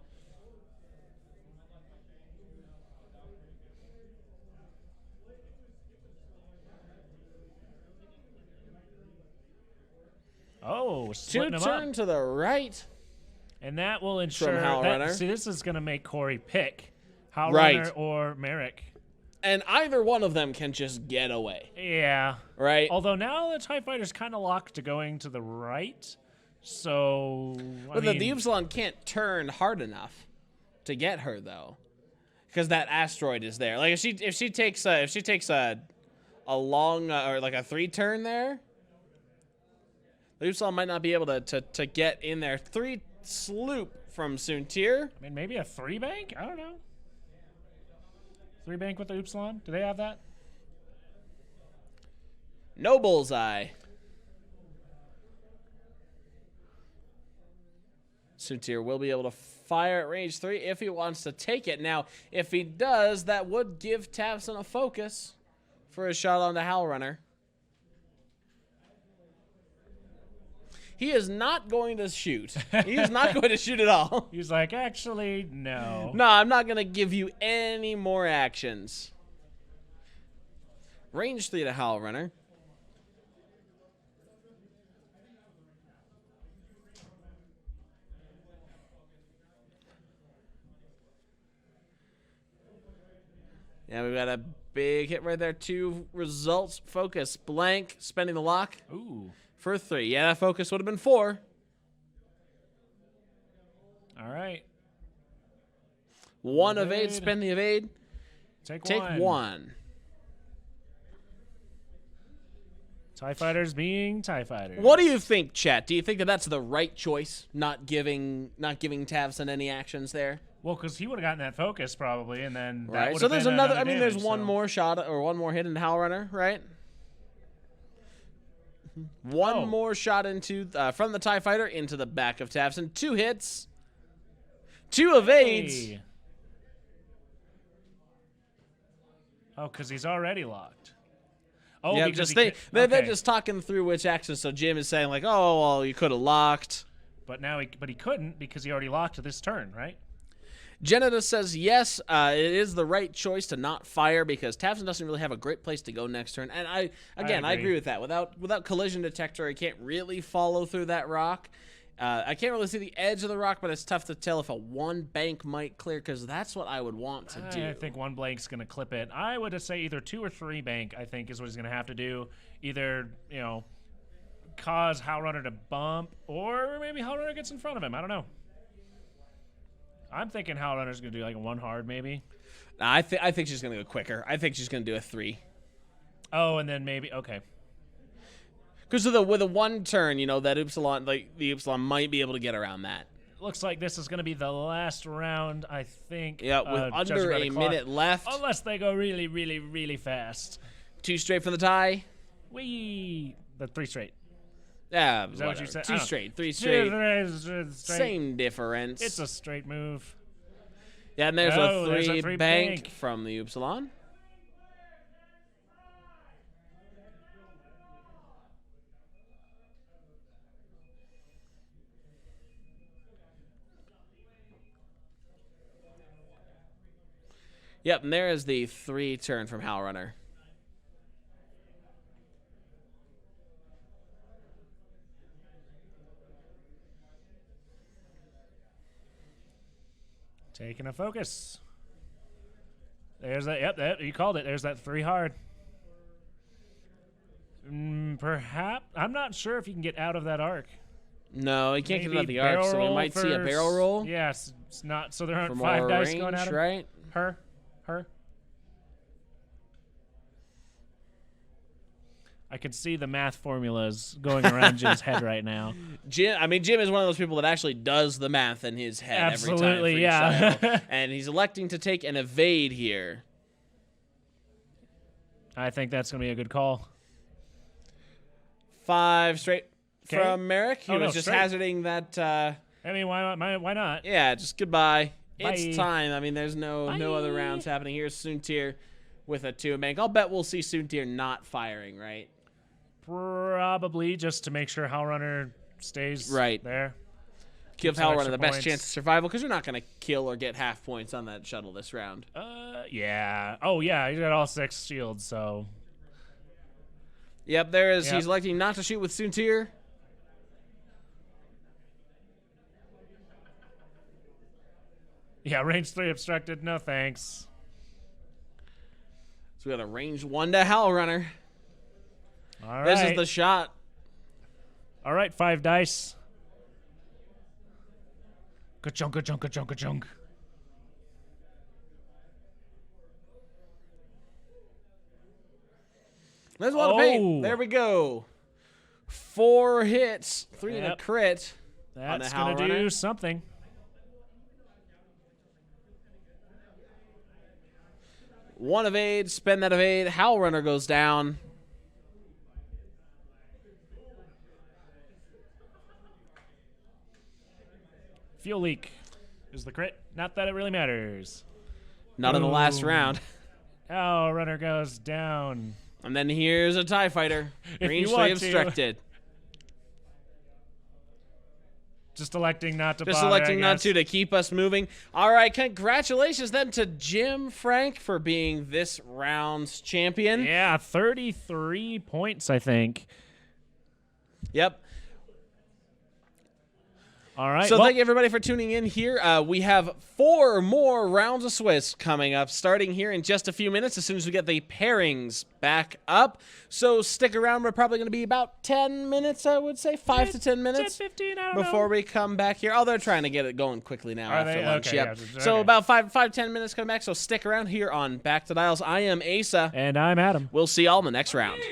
Oh, splitting them Turn up. to the right. And that will ensure Howl that. Runner. See, this is going to make Corey pick Howl Right. Runner or Merrick. And either one of them can just get away, Yeah. right? Although now the TIE Fighter's kind of locked to going to the right. So, But the Upsilon can't turn hard enough to get her, though, because that asteroid is there. Like if she takes a long or like a 3 turn there, the Upsilon might not be able to get in there. 3 sloop from Soontir. I mean, maybe a 3 bank? I don't know. 3 bank with the Upsilon? Do they have that? No bullseye. Soontir will be able to fire at range 3 if he wants to take it. Now, if he does, that would give Tavson a focus for a shot on the Howl Runner. He is not going to shoot. He is not going to shoot at all. He's like, actually, no. No, I'm not going to give you any more actions. Range 3 to Howl Runner. Yeah, we've got a big hit right there. 2 results. Focus. Blank. Spending the lock. Ooh. For 3. Yeah, that focus would have been 4. All right. 1 Evade. evade. Spend the evade. Take Take one. 1. TIE Fighters being TIE Fighters. What do you think, chat? Do you think that that's the right choice? Not giving Tavson any actions there? Well, because he would have gotten that focus probably, and then that Right. would So have there's been another. I another mean, there's damage, one so- more shot or one more hit in Howl Runner, right? One more shot into from the TIE Fighter into the back of Tafson. 2 hits. 2 evades. Hey. Oh, because he's already locked. Oh, yeah, because they're just talking through which action. So Jim is saying like, oh, well, you could have locked. But now he couldn't because he already locked this turn, right? Geneta says yes, it is the right choice to not fire because Tafson doesn't really have a great place to go next turn. And I agree with that. Without collision detector, I can't really follow through that rock. I can't really see the edge of the rock, but it's tough to tell if a 1 bank might clear because that's what I would want to do. I think 1 blank's going to clip it. I would say either 2 or 3 bank, I think, is what he's going to have to do. Either, cause Howlrunner to bump, or maybe Howlrunner gets in front of him. I don't know. I'm thinking Howlrunner's going to do like a 1 hard, maybe. Nah, I think she's going to go quicker. I think she's going to do a 3. Oh, and then maybe, okay. Because with a 1 turn, that Upsilon, the Upsilon might be able to get around that. Looks like this is going to be the last round, I think. Yeah, with under a minute left. Unless they go really, really, really fast. 2 straight for the tie. Whee! The 3 straight. Yeah, is that what you said? 2 straight, 3 straight. Straight. Same difference. It's a straight move. Yeah, and there's a 3 bank from the Upsilon. Yep, and there is the 3 turn from Howlrunner. Taking a focus. There's that. Yep, you called it. There's that 3 hard. Perhaps. I'm not sure if you can get out of that arc. No, he can't get out of the arc, so we might see a barrel roll. Yes, it's not. So there aren't for 5 more dice range, going at him. Right? Her. I can see the math formulas going around Jim's head right now. Jim is one of those people that actually does the math in his head Absolutely, every time. yeah. Each and he's electing to take an evade here. I think that's going to be a good call. 5 straight from Merrick. He was just straight. hazarding that. I mean, why not? Yeah, just goodbye. Bye. It's time. I mean, there's no other rounds happening. Here's Soontir with a 2 bank. I'll bet we'll see Soontir not firing, right? Probably just to make sure Howlrunner stays there. Give Howlrunner the best chance of survival because you're not going to kill or get half points on that shuttle this round. Yeah. Oh, yeah. He's got all 6 shields, so. Yep, there is. Yep. He's electing not to shoot with Soontir. Yeah, range 3 obstructed. No thanks. So we got a range 1 to Howlrunner. All right. This is the shot. All right, 5 dice. Ka-chunk, ka-chunk, ka-chunk, ka-chunk. There's a lot of paint. There we go. 4 hits, 3 to crit. That's going to do something. One evade, spend that evade. Howlrunner goes down. Fuel leak is the crit. Not that it really matters. Not in the last round. Oh, runner goes down. And then here's a TIE Fighter. Range 3 obstructed. Just electing not to bother, Just electing not to keep us moving. All right, congratulations then to Jim Frank for being this round's champion. Yeah, 33 points, I think. Yep. All right. So thank you everybody for tuning in here. We have 4 more rounds of Swiss coming up, starting here in just a few minutes as soon as we get the pairings back up. So stick around. We're probably going to be about 10 minutes, I would say, 5 to 10 minutes 15, I don't before know. we come back here. Oh, they're trying to get it going quickly now after lunch. Okay, yep. yeah, So okay. about 5-10 minutes coming back. So stick around here on Back to Dials. I am Asa. And I'm Adam. We'll see y'all in the next round.